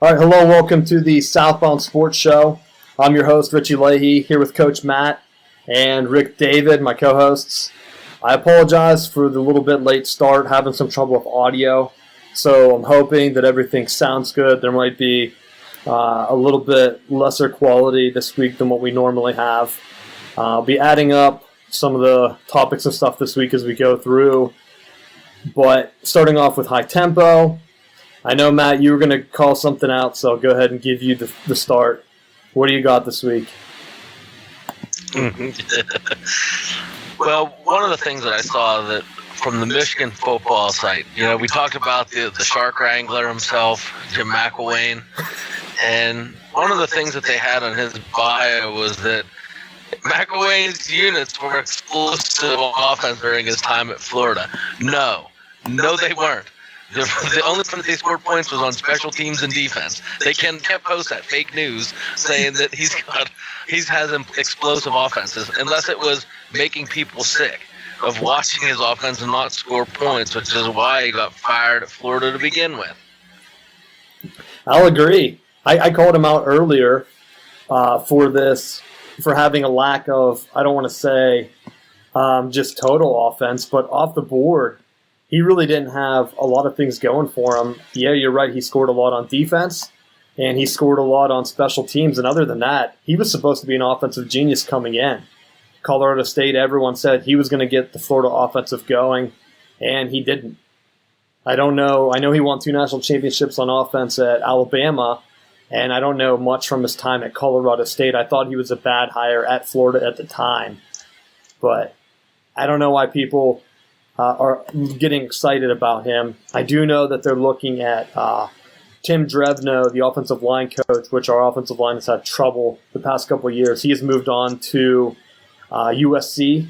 All right, hello, welcome to the Southbound Sports Show. I'm your host, Richie Leahy, here with Coach Matt and Rick David, my co-hosts. I apologize for the little bit late start, having some trouble with audio, so I'm hoping that everything sounds good. There might be a little bit lesser quality this week than what we normally have. I'll be adding up some of the topics and stuff this week as we go through, but starting off with high tempo. I know, Matt, you were going to call something out, so I'll go ahead and give you the start. What do you got this week? Well, one of the things that I saw that from the Michigan football site, we talked about the shark wrangler himself, Jim McElwain, and one of the things that they had on his bio was that McElwain's units were explosive offense during his time at Florida. No, they weren't. The only time they scored points was on special teams and defense. They can't post that fake news saying that he has explosive offenses, unless it was making people sick of watching his offense and not score points, which is why he got fired at Florida to begin with. I'll agree. I called him out earlier for having a lack of, I don't want to say just total offense, but off the board. He really didn't have a lot of things going for him. Yeah, you're right. He scored a lot on defense, and he scored a lot on special teams. And other than that, he was supposed to be an offensive genius coming in. Colorado State, everyone said he was going to get the Florida offensive going, and he didn't. I don't know. I know he won 2 national championships on offense at Alabama, and I don't know much from his time at Colorado State. I thought he was a bad hire at Florida at the time. But I don't know why people are getting excited about him. I do know that they're looking at Tim Drevno, the offensive line coach, which our offensive line has had trouble the past couple of years. He has moved on to USC,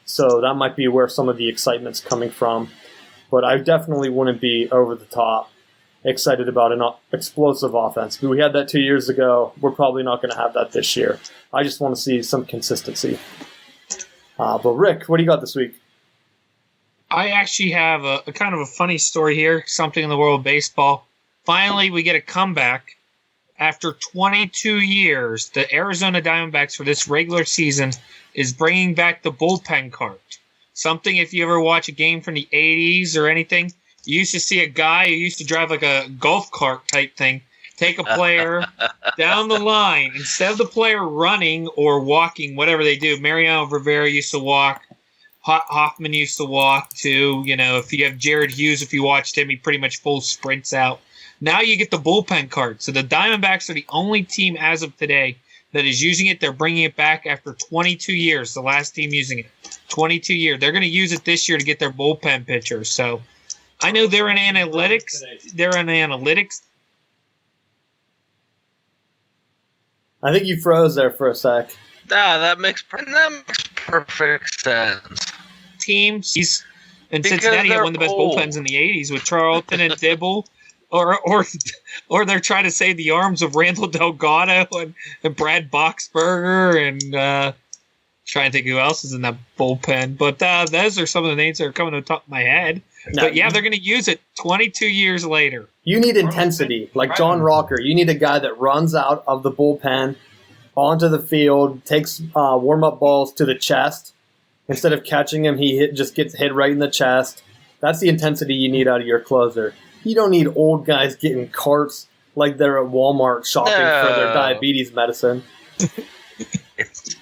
so that might be where some of the excitement's coming from. But I definitely wouldn't be over the top excited about an explosive offense. We had that 2 years ago. We're probably not going to have that this year. I just want to see some consistency. But Rick, what do you got this week? I actually have a kind of a funny story here, something in the world of baseball. Finally, we get a comeback. After 22 years, the Arizona Diamondbacks for this regular season is bringing back the bullpen cart. Something, if you ever watch a game from the 80s or anything, you used to see a guy who used to drive like a golf cart type thing, take a player down the line. Instead of the player running or walking, whatever they do, Mariano Rivera used to walk. Hoffman used to walk too. If you have Jared Hughes, if you watched him, he pretty much full sprints out. Now you get the bullpen cart. So the Diamondbacks are the only team as of today that is using it. They're bringing it back after 22 years. The last team using it, 22 years. They're going to use it this year to get their bullpen pitchers. So I know they're in analytics. I think you froze there for a sec. That makes perfect sense. Teams in Cincinnati had one of the best bullpens in the 80s with Charlton and Dibble, or they're trying to save the arms of Randall Delgado and Brad Boxberger and trying to think who else is in that bullpen. But those are some of the names that are coming to the top of my head. No, but yeah, they're going to use it 22 years later. You need intensity, like John Rocker. You need a guy that runs out of the bullpen onto the field, takes warm-up balls to the chest. Instead of catching him, he just gets hit right in the chest. That's the intensity you need out of your closer. You don't need old guys getting carts like they're at Walmart shopping for their diabetes medicine.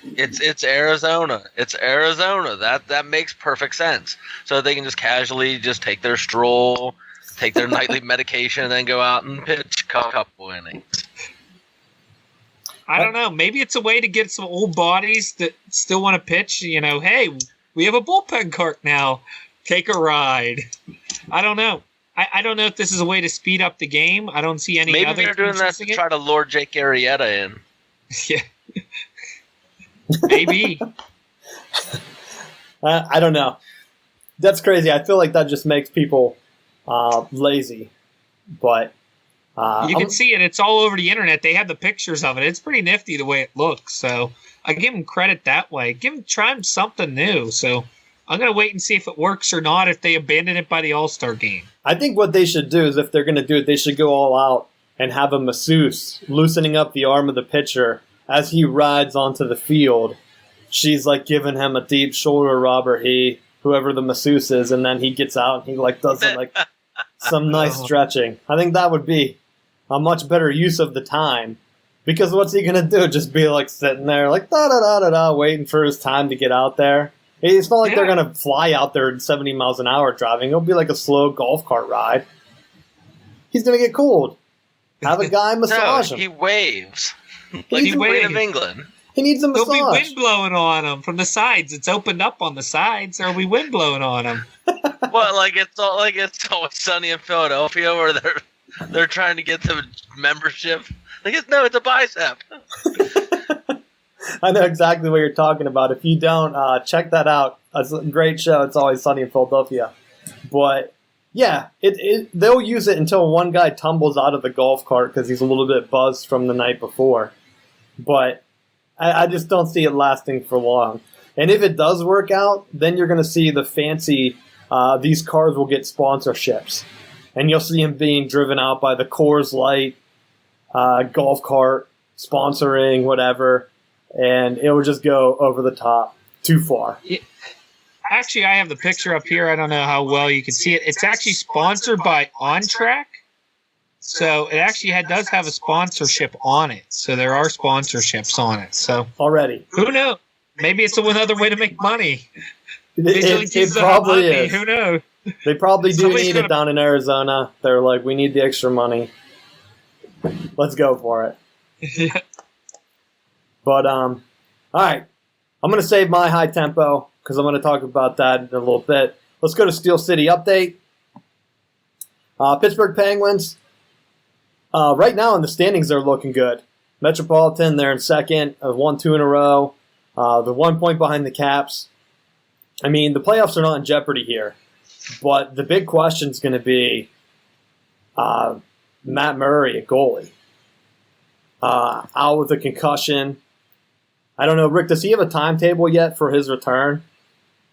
It's Arizona. It's Arizona. That makes perfect sense. So they can just casually just take their stroll, take their nightly medication, and then go out and pitch a couple innings. I don't know. Maybe it's a way to get some old bodies that still want to pitch. Hey, we have a bullpen cart now. Take a ride. I don't know. I don't know if this is a way to speed up the game. I don't see any Maybe other. Maybe they're doing that to try to lure Jake Arrieta in. Yeah. Maybe. I don't know. That's crazy. I feel like that just makes people lazy. But you can see it. It's all over the internet. They have the pictures of it. It's pretty nifty the way it looks. So I give them credit that way. Try them something new. So I'm going to wait and see if it works or not, if they abandon it by the All-Star game. I think what they should do is, if they're going to do it, they should go all out and have a masseuse loosening up the arm of the pitcher as he rides onto the field. She's like giving him a deep shoulder rub, or whoever the masseuse is, and then he gets out and he like does some nice stretching. I think that would be a much better use of the time, because what's he gonna do? Just be like sitting there like da da da da da, waiting for his time to get out there. It's not like they're gonna fly out there at 70 miles an hour driving. It'll be like a slow golf cart ride. He's gonna get cold. Have a guy massage him. He waves Like the Queen of England. He needs a massage. There'll be wind blowing on him from the sides. It's opened up on the sides. There'll be wind blowing on him. What, like it's always sunny in Philadelphia, where they're trying to get the membership? It's a bicep. I know exactly what you're talking about. If you don't, check that out. It's a great show. It's Always Sunny in Philadelphia. But yeah, they'll use it until one guy tumbles out of the golf cart because he's a little bit buzzed from the night before. But I just don't see it lasting for long. And if it does work out, then you're going to see the fancy, these cars will get sponsorships. And you'll see them being driven out by the Coors Light golf cart sponsoring, whatever. And it will just go over the top too far. Actually, I have the picture up here. I don't know how well you can see it. It's actually sponsored by OnTrack. So it actually does have a sponsorship on it. So there are sponsorships on it. So already, who knows? Maybe it's another way to make money. It probably is. Who knows? They probably do need it down in Arizona. They're like, we need the extra money. Let's go for it. Yeah. But all right, I'm going to save my high tempo because I'm going to talk about that in a little bit. Let's go to Steel City update. Pittsburgh Penguins. Right now in the standings, they're looking good. Metropolitan, they're in second, won 2 in a row. They're 1 point behind the Caps. I mean, the playoffs are not in jeopardy here. But the big question is going to be Matt Murray, a goalie. Out with a concussion. I don't know, Rick, does he have a timetable yet for his return?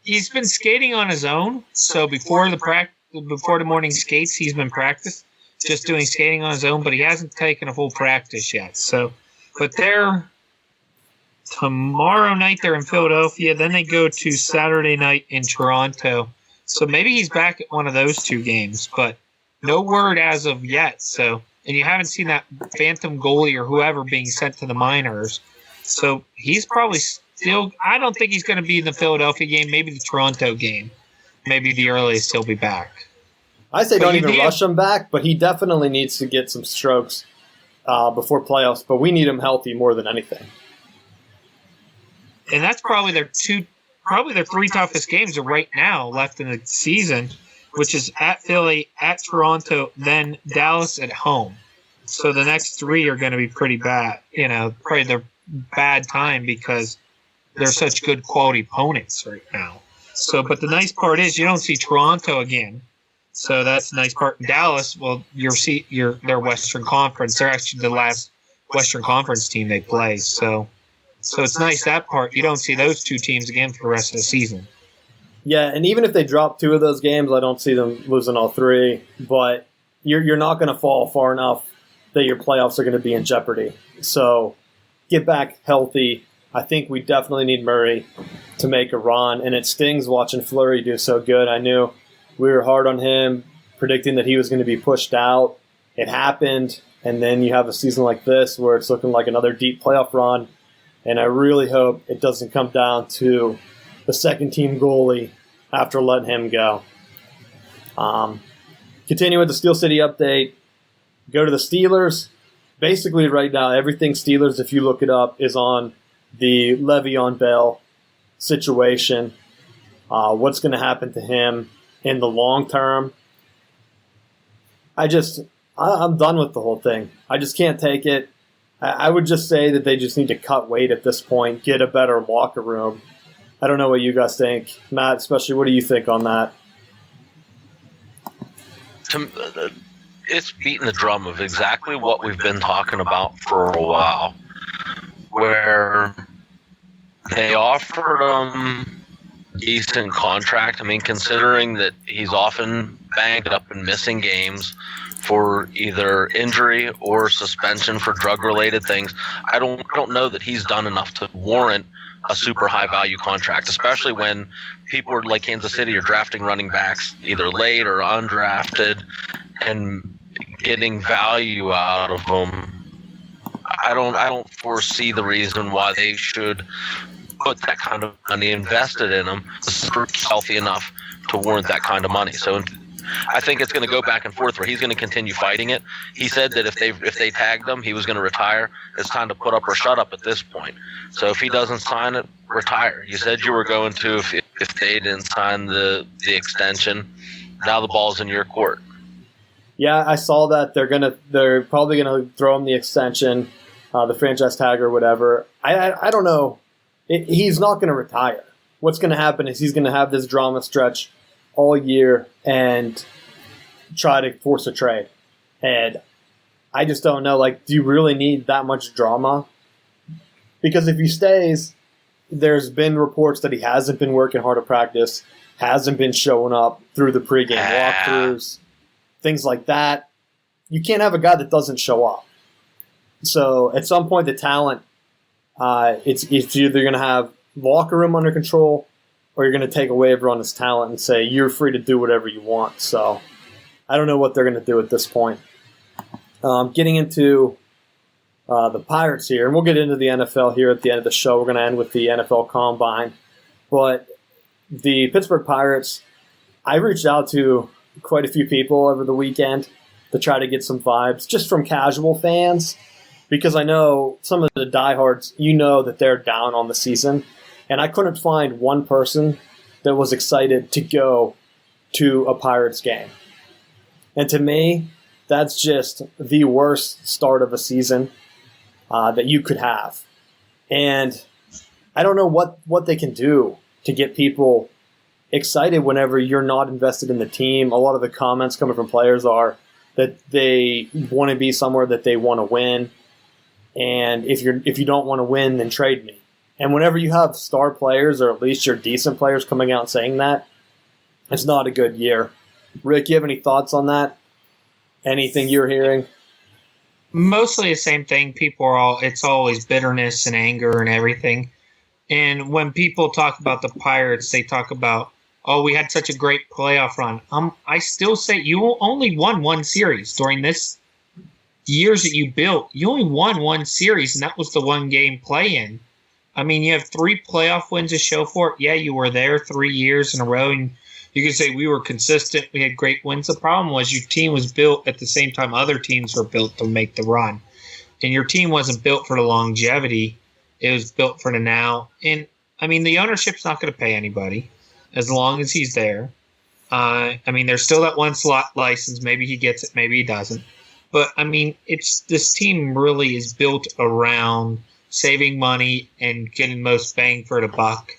He's been skating on his own. So before the morning skates, he's been just doing skating on his own, but he hasn't taken a full practice yet. So, but tomorrow night they're in Philadelphia. Then they go to Saturday night in Toronto. So maybe he's back at one of those 2 games, but no word as of yet. So, and you haven't seen that phantom goalie or whoever being sent to the minors. So he's probably still. I don't think he's going to be in the Philadelphia game. Maybe the Toronto game. Maybe the earliest he'll be back. I say don't even rush him back, but he definitely needs to get some strokes before playoffs. But we need him healthy more than anything. And that's probably their 3 toughest games are right now left in the season, which is at Philly, at Toronto, then Dallas at home. So the next 3 are going to be pretty bad. Probably their bad time because they're such good quality opponents right now. So, but the nice part is you don't see Toronto again. So that's the nice part. Dallas, well, their Western Conference. They're actually the last Western Conference team they play. So it's nice that part. You don't see those 2 teams again for the rest of the season. Yeah, and even if they drop 2 of those games, I don't see them losing all 3. But you're not going to fall far enough that your playoffs are going to be in jeopardy. So get back healthy. I think we definitely need Murray to make a run. And it stings watching Fleury do so good. I knew we were hard on him, predicting that he was going to be pushed out. It happened. And then you have a season like this where it's looking like another deep playoff run. And I really hope it doesn't come down to the second-team goalie after letting him go. Continue with the Steel City update. Go to the Steelers. Basically, right now, everything Steelers, if you look it up, is on the Le'Veon Bell situation. What's going to happen to him in the long term? I'm done with the whole thing. I just can't take it. I would just say that they just need to cut weight at this point, get a better locker room. I don't know what you guys think. Matt, especially, what do you think on that? It's beating the drum of exactly what we've been talking about for a while, where they offered him decent contract. I mean, considering that he's often banged up and missing games for either injury or suspension for drug-related things. I don't know that he's done enough to warrant a super high-value contract, especially when people are like Kansas City are drafting running backs either late or undrafted and getting value out of them. I don't foresee the reason why they should put that kind of money invested in him. This is healthy enough to warrant that kind of money. So I think it's going to go back and forth where he's going to continue fighting it. He said that if they tagged him, he was going to retire. It's time to put up or shut up at this point. So if he doesn't sign it, retire. You said you were going to if they didn't sign the extension. Now the ball's in your court. Yeah, I saw that they're probably gonna throw him the extension, the franchise tag or whatever. I don't know. He's not going to retire. What's going to happen is he's going to have this drama stretch all year and try to force a trade. And I just don't know. Like, do you really need that much drama? Because if he stays, there's been reports that he hasn't been working hard at practice, hasn't been showing up through the pregame walkthroughs, things like that. You can't have a guy that doesn't show up. So at some point, the talent, it's either going to have locker room under control or you're going to take away everyone's talent and say, you're free to do whatever you want. So I don't know what they're going to do at this point. Getting into the Pirates here, and we'll get into the NFL here at the end of the show. We're going to end with the NFL Combine. But the Pittsburgh Pirates, I reached out to quite a few people over the weekend to try to get some vibes just from casual fans, because I know some of the diehards, that they're down on the season, and I couldn't find one person that was excited to go to a Pirates game. And to me, that's just the worst start of a season that you could have. And I don't know what they can do to get people excited whenever you're not invested in the team. A lot of the comments coming from players are that they want to be somewhere that they want to win. And if you don't want to win, then trade me. And whenever you have star players, or at least your decent players, coming out saying that, it's not a good year. Rick, you have any thoughts on that? Anything you're hearing? Mostly the same thing. It's always bitterness and anger and everything. And when people talk about the Pirates, they talk about, oh, we had such a great playoff run. I still say you only won one series during this years that you built. You only won one series, and that was the one game play-in. I mean, you have 3 playoff wins to show for it. Yeah, you were there 3 years in a row, and you can say we were consistent. We had great wins. The problem was your team was built at the same time other teams were built to make the run. And your team wasn't built for the longevity. It was built for the now. And, I mean, the ownership's not going to pay anybody as long as he's there. I mean, there's still that one slot license. Maybe he gets it, maybe he doesn't. But, I mean, this team really is built around saving money and getting most bang for the buck.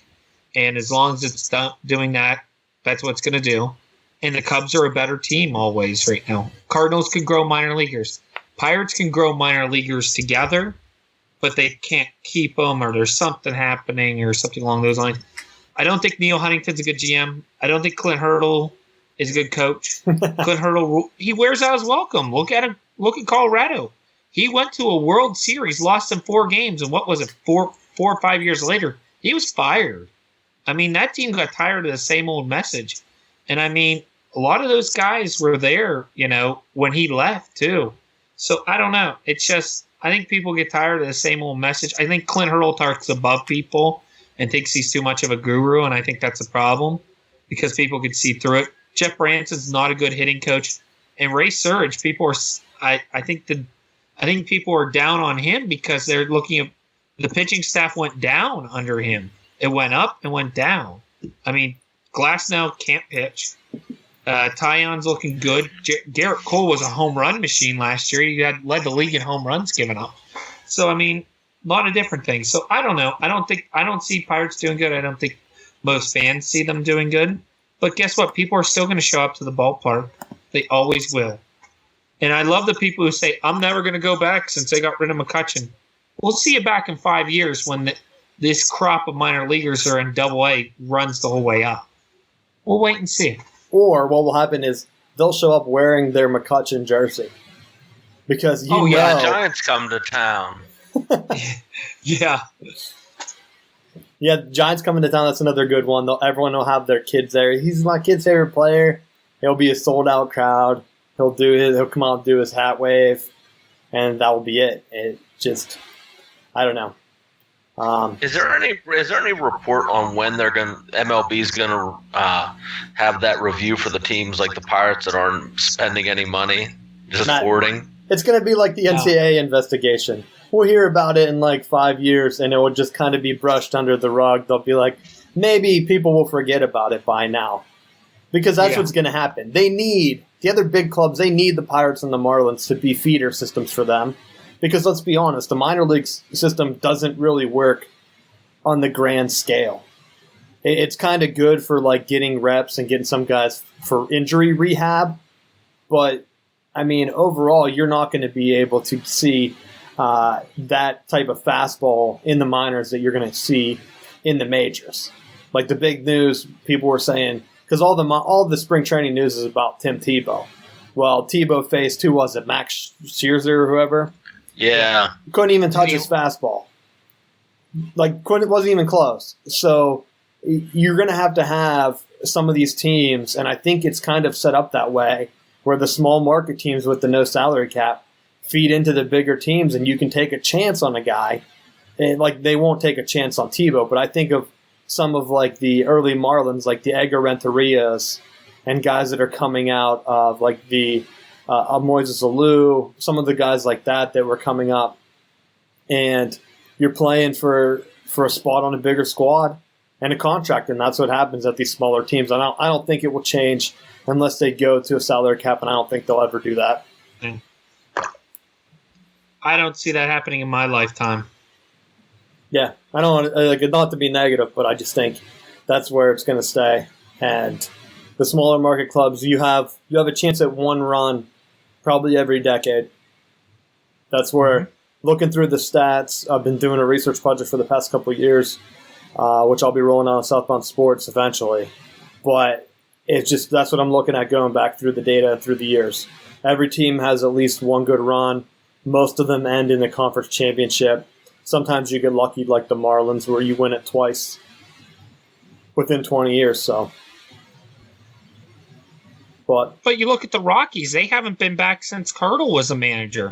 And as long as it's doing that, that's what it's going to do. And the Cubs are a better team always right now. Cardinals can grow minor leaguers. Pirates can grow minor leaguers together, but they can't keep them, or there's something happening or something along those lines. I don't think Neil Huntington's a good GM. I don't think Clint Hurdle is a good coach. Clint Hurdle, he wears out his welcome. Look at him. Look at Colorado. He went to a World Series, lost in 4 games, and what was it, 4 or 5 years later, he was fired. I mean, that team got tired of the same old message. And, I mean, a lot of those guys were there, when he left, too. So, I don't know. It's just, I think people get tired of the same old message. I think Clint Hurdle talks above people and thinks he's too much of a guru, and I think that's a problem because people can see through it. Jeff Branson's not a good hitting coach. And Ray Surge, people are – I think people are down on him because they're looking at the pitching staff went down under him. It went up and went down. I mean, Glasnow can't pitch. Taillon's looking good. Garrett Cole was a home run machine last year. He led the league in home runs given up. So, I mean, a lot of different things. So, I don't know. I don't see Pirates doing good. I don't think most fans see them doing good. But guess what? People are still going to show up to the ballpark. They always will. And I love the people who say, I'm never going to go back since they got rid of McCutchen. We'll see you back in 5 years when this crop of minor leaguers are in Double-A runs the whole way up. We'll wait and see. Or what will happen is they'll show up wearing their McCutcheon jersey. Because the Giants come to town. Yeah. Yeah, Giants coming to town, that's another good one. Everyone will have their kids there. He's my kid's favorite player. He'll be a sold-out crowd. He'll come out and do his hat wave, and that will be it. It just, I don't know. Is there any report on when MLB's gonna have that review for the teams like the Pirates that aren't spending any money, just hoarding? It's going to be like the NCAA investigation. We'll hear about it in like 5 years, and it will just kind of be brushed under the rug. They'll be like, maybe people will forget about it by now. Because that's what's going to happen. The other big clubs, they need the Pirates and the Marlins to be feeder systems for them. Because let's be honest, the minor league system doesn't really work on the grand scale. It's kind of good for like getting reps and getting some guys for injury rehab. But, I mean, overall, you're not going to be able to see that type of fastball in the minors that you're going to see in the majors. Like the big news, people were saying, because all the spring training news is about Tim Tebow. Well, Tebow faced, who was it, Max Scherzer or whoever? Yeah. Couldn't even touch his fastball. Wasn't even close. So you're going to have some of these teams, and I think it's kind of set up that way, where the small market teams with the no salary cap feed into the bigger teams, and you can take a chance on a guy. And like they won't take a chance on Tebow, but I think of some of like the early Marlins, like the Edgar Renterias, and guys that are coming out of like the Moises Alou, some of the guys like that were coming up, and you're playing for a spot on a bigger squad and a contract, and that's what happens at these smaller teams. I don't think it will change unless they go to a salary cap, and I don't think they'll ever do that. I don't see that happening in my lifetime. Yeah, I don't want not to be negative, but I just think that's where it's going to stay. And the smaller market clubs, you have a chance at one run probably every decade. That's where, looking through the stats, I've been doing a research project for the past couple of years, which I'll be rolling on Southbound Sports eventually. But it's just that's what I'm looking at going back through the data through the years. Every team has at least one good run. Most of them end in the conference championship. Sometimes you get lucky like the Marlins where you win it twice within 20 years. So, But you look at the Rockies; they haven't been back since Hurdle was a manager.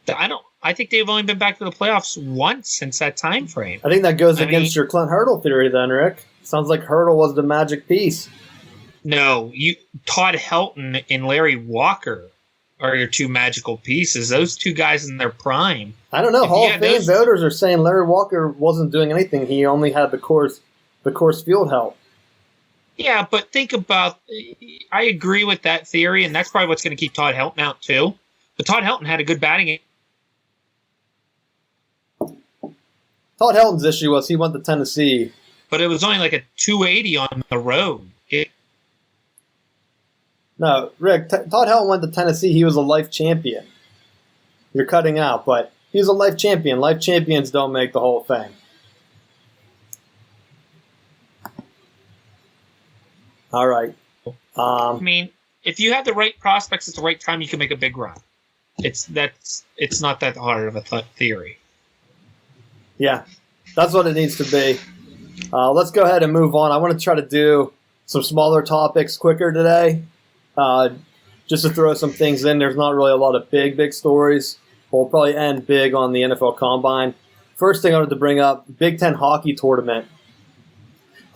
I think they've only been back to the playoffs once since that time frame. I think that goes against your Clint Hurdle theory, then, Rick. Sounds like Hurdle was the magic piece. No, Todd Helton and Larry Walker are your two magical pieces. Those two guys in their prime. I don't know. Hall of Fame voters are saying Larry Walker wasn't doing anything. He only had the course field help. Yeah, but think about. I agree with that theory, and that's probably what's going to keep Todd Helton out too. But Todd Helton had a good batting. Todd Helton's issue was he went to Tennessee, but it was only like a 280 on the road. No, Rick, Todd Helton went to Tennessee. He was a life champion. You're cutting out, but he was a life champion. Life champions don't make the Hall of Fame. All right. I mean, if you have the right prospects at the right time, you can make a big run. It's not that hard of a theory. Yeah, that's what it needs to be. Let's go ahead and move on. I want to try to do some smaller topics quicker today. Just to throw some things in, there's not really a lot of big stories. We'll probably end big on the NFL Combine. First thing I wanted to bring up, Big Ten hockey tournament.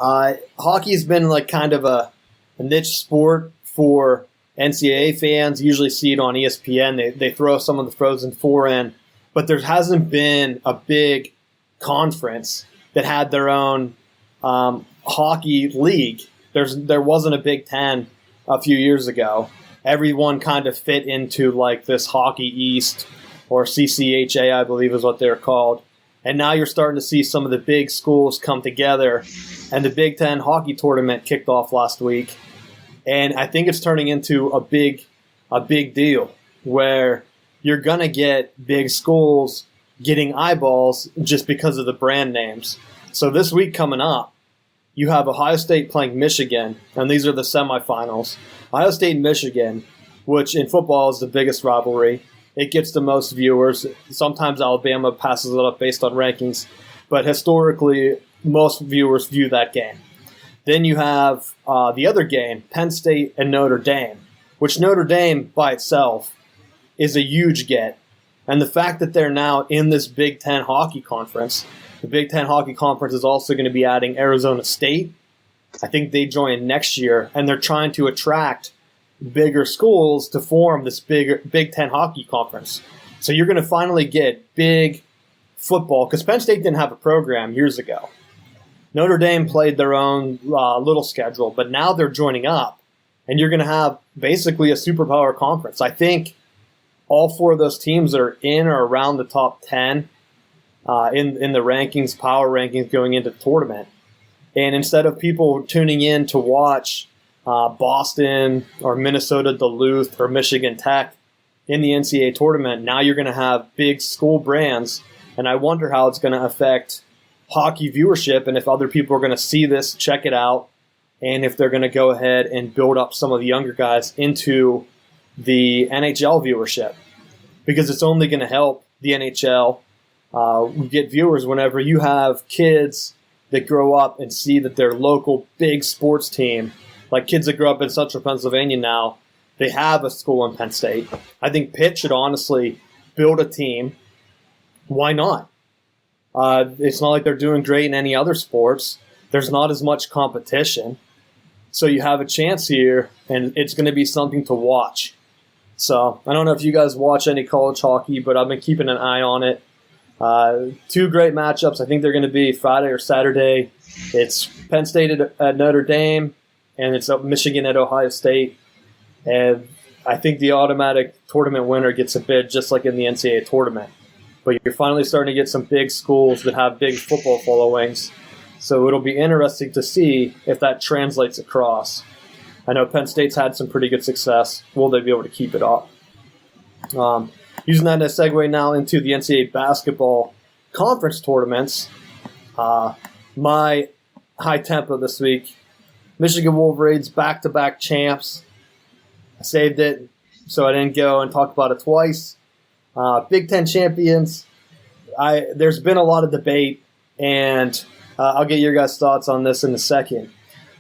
Hockey's been like kind of a niche sport for NCAA fans. Usually see it on ESPN. They throw some of the Frozen Four in, but there hasn't been a big conference that had their own hockey league. There wasn't a Big Ten a few years ago. Everyone kind of fit into like this Hockey East or CCHA, I believe is what they're called. And now you're starting to see some of the big schools come together, and the Big Ten hockey tournament kicked off last week. And I think it's turning into a big deal where you're going to get big schools getting eyeballs just because of the brand names. So this week coming up, you have Ohio State playing Michigan, and these are the semifinals. Ohio State and Michigan, which in football is the biggest rivalry. It gets the most viewers. Sometimes Alabama passes it up based on rankings, but historically, most viewers view that game. Then you have the other game, Penn State and Notre Dame, which Notre Dame by itself is a huge get. And the fact that they're now in this Big Ten hockey conference, the Big Ten hockey conference is also going to be adding Arizona State. I think they join next year, and they're trying to attract bigger schools to form this Big Ten hockey conference. So you're going to finally get big football, because Penn State didn't have a program years ago. Notre Dame played their own little schedule, but now they're joining up, and you're going to have basically a superpower conference. I think all four of those teams are in or around the top 10 in the rankings, power rankings going into the tournament. And instead of people tuning in to watch Boston or Minnesota Duluth or Michigan Tech in the NCAA tournament, now you're going to have big school brands, and I wonder how it's going to affect hockey viewership and if other people are going to see this, check it out, and if they're going to go ahead and build up some of the younger guys into the NHL viewership, because it's only going to help the NHL get viewers whenever you have kids that grow up and see that their local big sports team, like kids that grow up in central Pennsylvania now, they have a school in Penn State. I think Pitt should honestly build a team. Why not? It's not like they're doing great in any other sports. There's not as much competition. So you have a chance here, and it's going to be something to watch. So I don't know if you guys watch any college hockey, but I've been keeping an eye on it. Two great matchups. I think they're going to be Friday or Saturday. It's Penn State at Notre Dame, and it's Michigan at Ohio State. And I think the automatic tournament winner gets a bid just like in the NCAA tournament. But you're finally starting to get some big schools that have big football followings. So it'll be interesting to see if that translates across. I know Penn State's had some pretty good success. Will they be able to keep it up? Using that as a segue now into the NCAA basketball conference tournaments, my high tempo this week, Michigan Wolverines back-to-back champs. I saved it so I didn't go and talk about it twice. Big Ten champions. There's been a lot of debate, and I'll get your guys' thoughts on this in a second.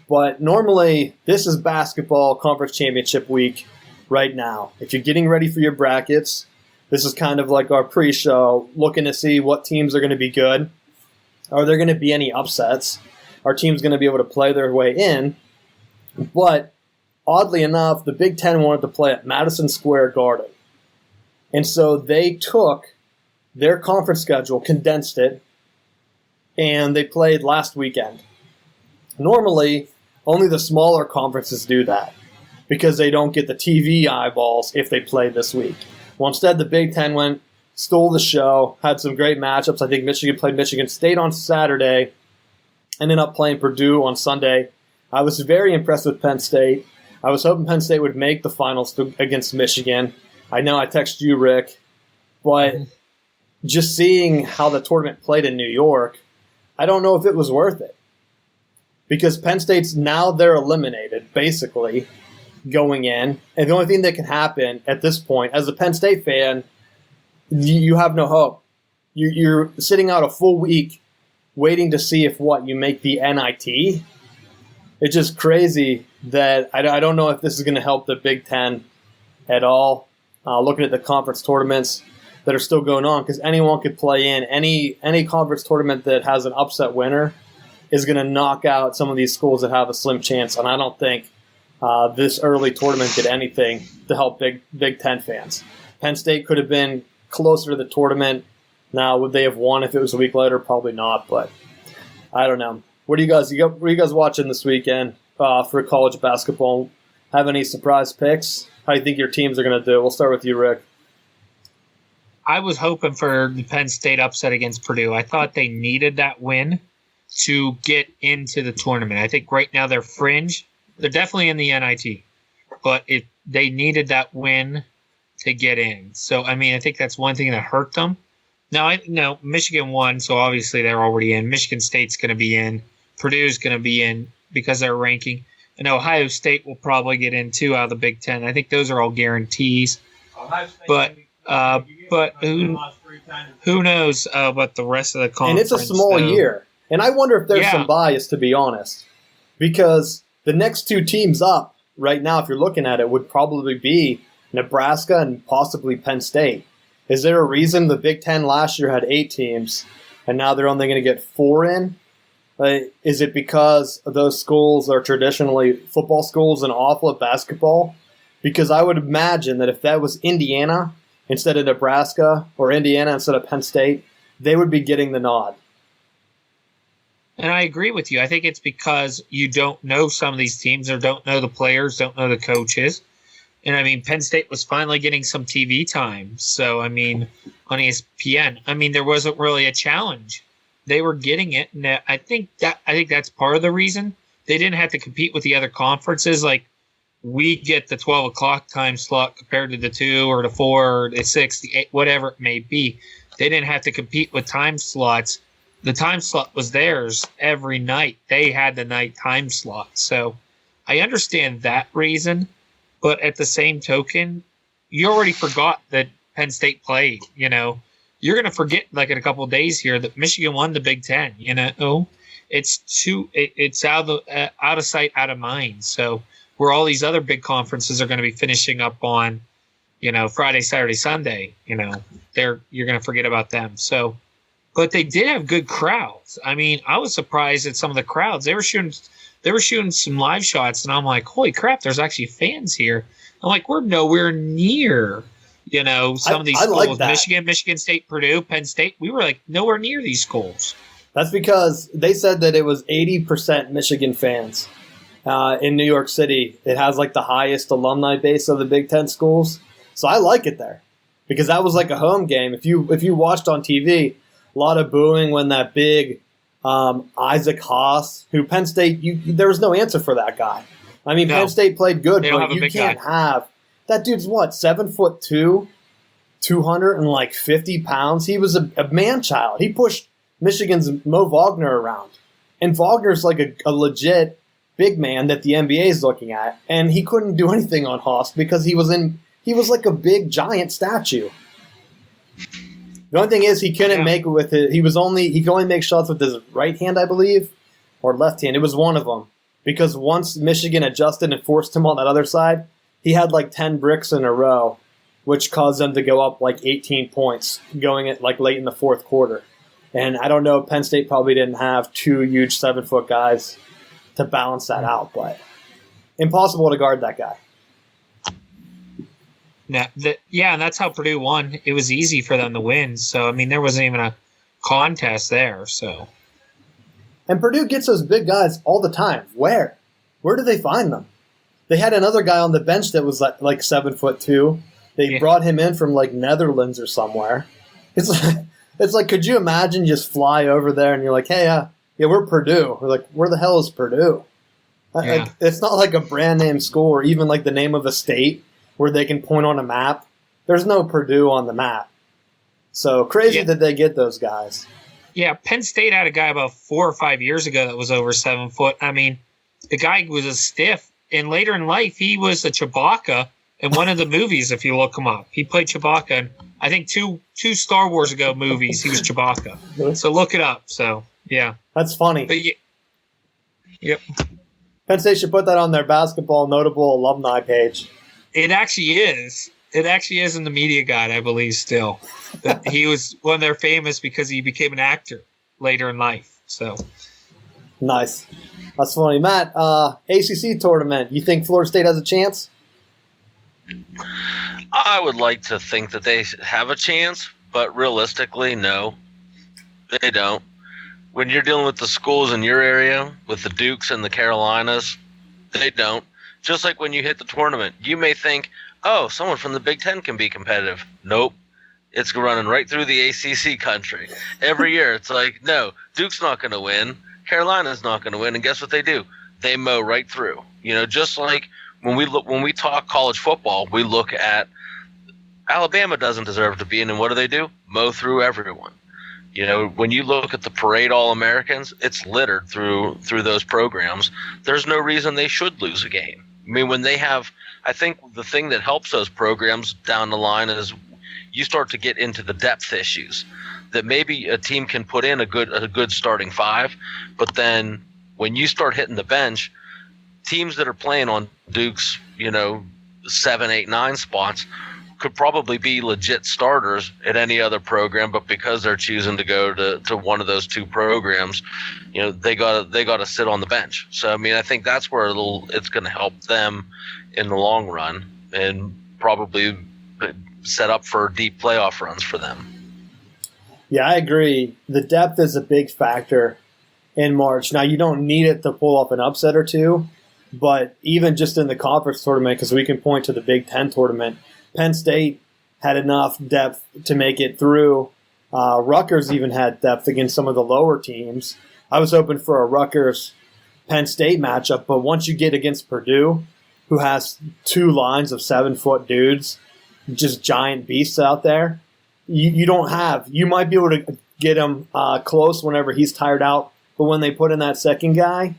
But normally, this is basketball conference championship week right now. If you're getting ready for your brackets, this is kind of like our pre-show, looking to see what teams are going to be good. Are there going to be any upsets? Our team's going to be able to play their way in. But oddly enough, the Big Ten wanted to play at Madison Square Garden. And so they took their conference schedule, condensed it, and they played last weekend. Normally, only the smaller conferences do that because they don't get the TV eyeballs if they play this week. Well, instead, the Big Ten stole the show, had some great matchups. I think Michigan played Michigan State on Saturday, ended up playing Purdue on Sunday. I was very impressed with Penn State. I was hoping Penn State would make the finals against Michigan. I know I texted you, Rick, but just seeing how the tournament played in New York, I don't know if it was worth it. Because Penn State's now they're eliminated, basically, going in. And the only thing that can happen at this point, as a Penn State fan, you have no hope. You're sitting out a full week waiting to see if you make the NIT. It's just crazy that I don't know if this is going to help the Big Ten at all. Looking at the conference tournaments that are still going on, because anyone could play in. Any conference tournament that has an upset winner is going to knock out some of these schools that have a slim chance, and I don't think this early tournament did anything to help Big Ten fans. Penn State could have been closer to the tournament. Now, would they have won if it was a week later? Probably not, but I don't know. What are you guys watching this weekend for college basketball? Have any surprise picks? How do you think your teams are going to do? We'll start with you, Rick. I was hoping for the Penn State upset against Purdue. I thought they needed that win to get into the tournament. I think right now they're fringe. They're definitely in the NIT, but they needed that win to get in. So, I mean, I think that's one thing that hurt them. Now, Michigan won, so obviously they're already in. Michigan State's going to be in. Purdue's going to be in because they're ranking. And Ohio State will probably get in too out of the Big Ten. I think those are all guarantees. But who knows what the rest of the conference. And it's a small year. And I wonder if there's some bias, to be honest. Because the next two teams up right now, if you're looking at it, would probably be Nebraska and possibly Penn State. Is there a reason the Big Ten last year had 8 teams and now they're only going to get 4 in? Is it because those schools are traditionally football schools and awful at basketball? Because I would imagine that if that was Indiana instead of Nebraska or Indiana instead of Penn State, they would be getting the nod. And I agree with you. I think it's because you don't know some of these teams or don't know the players, don't know the coaches. And, I mean, Penn State was finally getting some TV time. So, I mean, on ESPN, I mean, there wasn't really a challenge. They were getting it, and I think that's part of the reason. They didn't have to compete with the other conferences. Like, we get the 12 o'clock time slot compared to the 2 or the 4 or the 6, the 8, whatever it may be. They didn't have to compete with time slots. The time slot was theirs every night. They had the night time slot. So I understand that reason, but at the same token, you already forgot that Penn State played, you know. You're going to forget, like, in a couple of days here that Michigan won the Big Ten. You know, it's out of sight, out of mind. So where all these other big conferences are going to be finishing up on, you know, Friday, Saturday, Sunday, you know, you're going to forget about them. So, but they did have good crowds. I mean, I was surprised at some of the crowds. They were shooting some live shots, and I'm like, holy crap, there's actually fans here. I'm like, we're nowhere near. You know, some of these schools, like Michigan State, Purdue, Penn State, we were like nowhere near these schools. That's because they said that it was 80% Michigan fans in New York City. It has like the highest alumni base of the Big Ten schools. So I like it there because that was like a home game. If you watched on TV, a lot of booing when that big Isaac Haas, who Penn State, there was no answer for that guy. I mean, no. Penn State played good, but you can't have. That dude's what, 7'2", 250 pounds? He was a man-child. He pushed Michigan's Mo Wagner around. And Wagner's like a legit big man that the NBA is looking at. And he couldn't do anything on Haas because he was like a big, giant statue. The only thing is he couldn't make it with it. He could only make shots with his right hand, I believe, or left hand. It was one of them. Because once Michigan adjusted and forced him on that other side, he had like 10 bricks in a row, which caused them to go up like 18 points going at like late in the fourth quarter. And I don't know, Penn State probably didn't have 2 huge 7-foot guys to balance that out, but impossible to guard that guy. And that's how Purdue won. It was easy for them to win. So, I mean, there wasn't even a contest there. So, and Purdue gets those big guys all the time. Where do they find them? They had another guy on the bench that was like 7'2". They brought him in from like Netherlands or somewhere. It's like, could you imagine just fly over there and you're like, hey, we're Purdue. We're like, where the hell is Purdue? Yeah. Like, it's not like a brand name school or even like the name of a state where they can point on a map. There's no Purdue on the map. So crazy that they get those guys. Yeah, Penn State had a guy about 4 or 5 years ago that was over 7 foot. I mean, the guy was a stiff. And later in life, he was a Chewbacca in one of the movies, if you look him up. He played Chewbacca in, I think, two Star Wars ago movies. He was Chewbacca. So look it up. So, yeah. That's funny. But yep. Penn State should put that on their basketball notable alumni page. It actually is. It actually is in the media guide, I believe, still. That he was one of their famous because he became an actor later in life. So nice. That's funny. Matt, ACC tournament, you think Florida State has a chance? I would like to think that they have a chance, but realistically, no. They don't. When you're dealing with the schools in your area, with the Dukes and the Carolinas, they don't. Just like when you hit the tournament, you may think, oh, someone from the Big Ten can be competitive. Nope. It's running right through the ACC country. Every year, it's like, no, Duke's not going to win. Carolina's not going to win, and guess what they do? They mow right through. You know, just like when we talk college football, we look at Alabama doesn't deserve to be in, and what do? Mow through everyone. When you look at the Parade All-Americans, it's littered through those programs. There's no reason they should lose a game. I mean, when they have – I think the thing that helps those programs down the line is you start to get into the depth issues, that maybe a team can put in a good starting five, but then when you start hitting the bench, teams that are playing on Duke's, 7, 8, 9 spots – could probably be legit starters at any other program, but because they're choosing to go to one of those two programs, they got to sit on the bench. So I mean, I think that's where it's going to help them in the long run, and probably set up for deep playoff runs for them. Yeah, I agree. The depth is a big factor in March. Now, you don't need it to pull off an upset or two, but even just in the conference tournament, because we can point to the Big Ten tournament, Penn State had enough depth to make it through. Rutgers even had depth against some of the lower teams. I was hoping for a Rutgers-Penn State matchup, but once you get against Purdue, who has two lines of 7-foot dudes, just giant beasts out there, you might be able to get him close whenever he's tired out, but when they put in that second guy,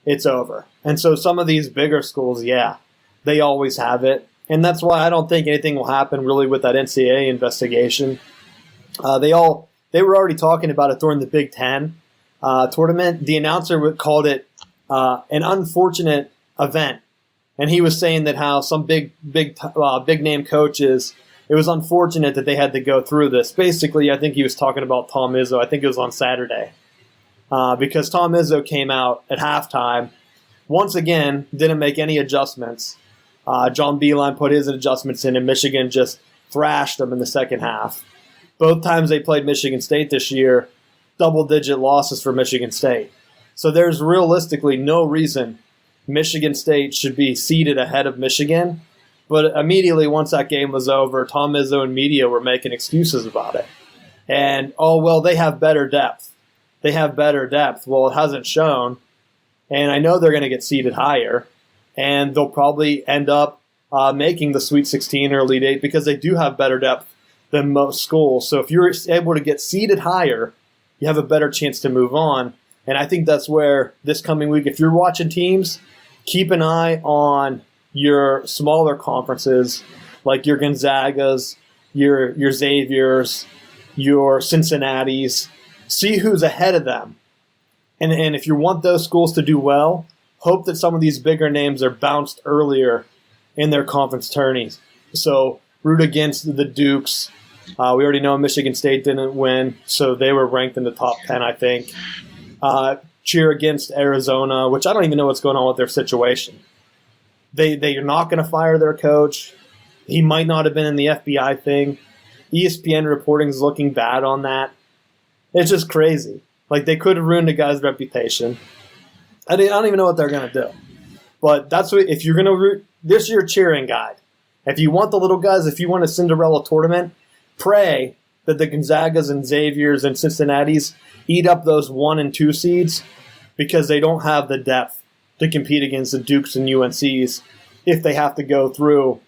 it's over. And so some of these bigger schools, they always have it. And that's why I don't think anything will happen really with that NCAA investigation. They were already talking about it during the Big Ten tournament. The announcer called it an unfortunate event, and he was saying that how some big name coaches, it was unfortunate that they had to go through this. Basically, I think he was talking about Tom Izzo. I think it was on Saturday, because Tom Izzo came out at halftime, once again didn't make any adjustments. John Beilein put his adjustments in, and Michigan just thrashed them in the second half. Both times they played Michigan State this year, double-digit losses for Michigan State. So there's realistically no reason Michigan State should be seeded ahead of Michigan. But immediately once that game was over, Tom Izzo and media were making excuses about it. And, they have better depth. They have better depth. Well, it hasn't shown. And I know they're going to get seeded higher. And they'll probably end up making the Sweet 16 or Elite 8 because they do have better depth than most schools. So if you're able to get seeded higher, you have a better chance to move on. And I think that's where this coming week, if you're watching teams, keep an eye on your smaller conferences like your Gonzagas, your Xaviers, your Cincinnatis. See who's ahead of them. And if you want those schools to do well, hope that some of these bigger names are bounced earlier in their conference tourneys. So root against the Dukes. We already know Michigan State didn't win, so they were ranked in the top 10, I think. Cheer against Arizona, which I don't even know what's going on with their situation. They are not going to fire their coach. He might not have been in the FBI thing. ESPN reporting is looking bad on that. It's just crazy. Like, they could have ruined a guy's reputation. I don't even know what they're going to do. But that's what, if you're going to root, this is your cheering guide. If you want the little guys, if you want a Cinderella tournament, pray that the Gonzagas and Xaviers and Cincinnatis eat up those 1 and 2 seeds because they don't have the depth to compete against the Dukes and UNCs if they have to go through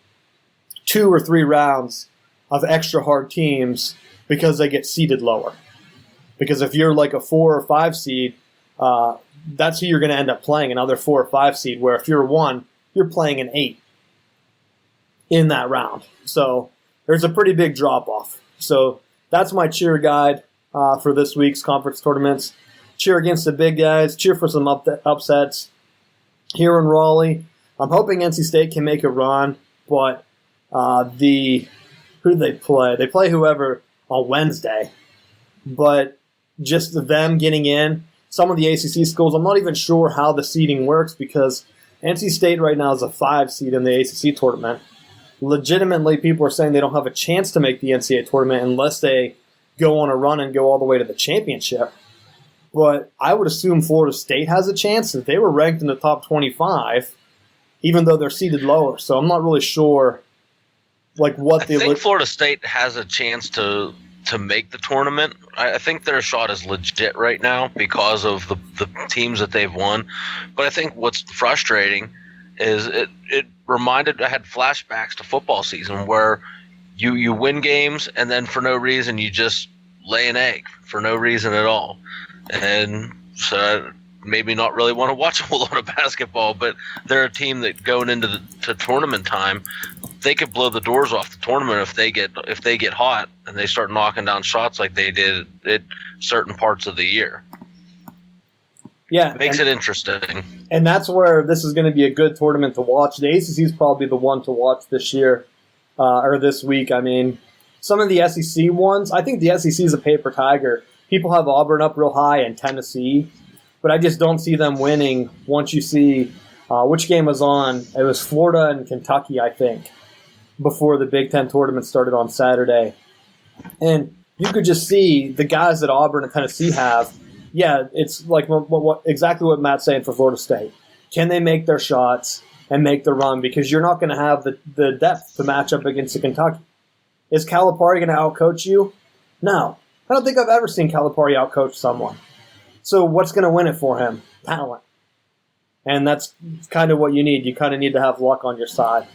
2 or 3 rounds of extra hard teams because they get seeded lower. Because if you're like a 4 or 5 seed, that's who you're going to end up playing, another 4 or 5 seed, where if you're 1, you're playing an 8 in that round. So there's a pretty big drop-off. So that's my cheer guide for this week's conference tournaments. Cheer against the big guys. Cheer for some upsets here in Raleigh. I'm hoping NC State can make a run, but who do they play? They play whoever on Wednesday. But just them getting in, some of the ACC schools, I'm not even sure how the seeding works because NC State right now is a 5 seed in the ACC tournament. Legitimately, people are saying they don't have a chance to make the NCAA tournament unless they go on a run and go all the way to the championship. But I would assume Florida State has a chance if they were ranked in the top 25, even though they're seeded lower. So I'm not really sure what I think Florida State has a chance to make the tournament. I think their shot is legit right now because of the teams that they've won. But I think what's frustrating is it I had flashbacks to football season where you win games and then for no reason you just lay an egg for no reason at all. And so maybe not really want to watch a whole lot of basketball, but they're a team that going into to tournament time, they could blow the doors off the tournament if they get hot and they start knocking down shots like they did at certain parts of the year. Yeah, makes it interesting. And that's where this is going to be a good tournament to watch. The ACC is probably the one to watch this year or this week. I mean, some of the SEC ones, I think the SEC is a paper tiger. People have Auburn up real high and Tennessee, but I just don't see them winning once you see which game was on. It was Florida and Kentucky, I think, before the Big Ten tournament started on Saturday. And you could just see the guys that Auburn and Tennessee have. Yeah, it's like exactly what Matt's saying for Florida State. Can they make their shots and make the run? Because you're not going to have the depth to match up against the Kentucky. Is Calipari going to outcoach you? No. I don't think I've ever seen Calipari outcoach someone. So what's going to win it for him? Talent. And that's kind of what you need. You kind of need to have luck on your side.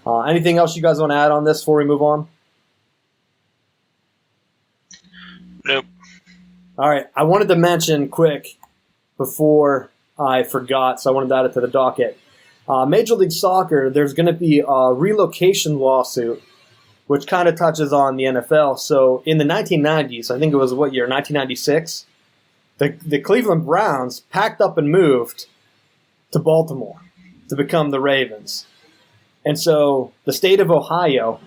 Anything else you guys want to add on this before we move on? Nope. All right. I wanted to mention quick before I forgot, so I wanted to add it to the docket. Major League Soccer, there's going to be a relocation lawsuit, which kind of touches on the NFL. So in the 1990s, I think it was 1996, the Cleveland Browns packed up and moved to Baltimore to become the Ravens. And so the state of Ohio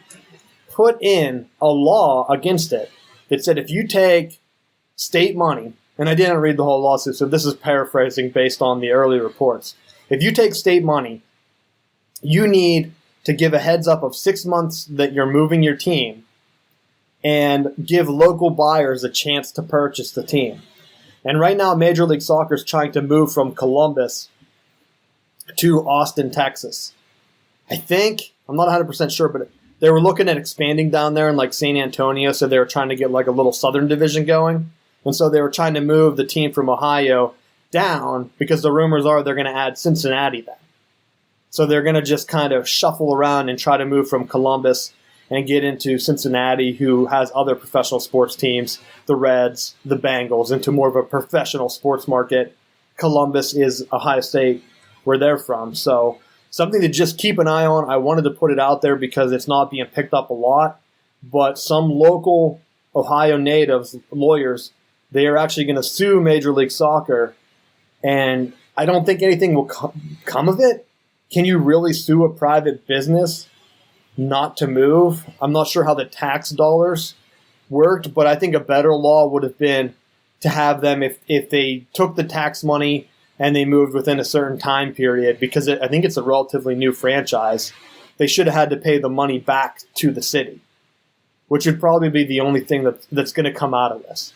put in a law against it that said if you take state money, and I didn't read the whole lawsuit, so this is paraphrasing based on the early reports. If you take state money, you need to give a heads up of 6 months that you're moving your team and give local buyers a chance to purchase the team. And right now, Major League Soccer is trying to move from Columbus to Austin, Texas. I think, I'm not 100% sure, but they were looking at expanding down there in like San Antonio, so they were trying to get like a little Southern division going. And so they were trying to move the team from Ohio down because the rumors are they're going to add Cincinnati then. So they're going to just kind of shuffle around and try to move from Columbus and get into Cincinnati, who has other professional sports teams, the Reds, the Bengals, into more of a professional sports market. Columbus is Ohio State, where they're from. So something to just keep an eye on. I wanted to put it out there because it's not being picked up a lot. But some local Ohio natives, lawyers, they are actually going to sue Major League Soccer. And I don't think anything will come of it. Can you really sue a private business not to move? I'm not sure how the tax dollars worked, but I think a better law would have been to have them, if they took the tax money and they moved within a certain time period, because I think it's a relatively new franchise, they should have had to pay the money back to the city, which would probably be the only thing that's going to come out of this.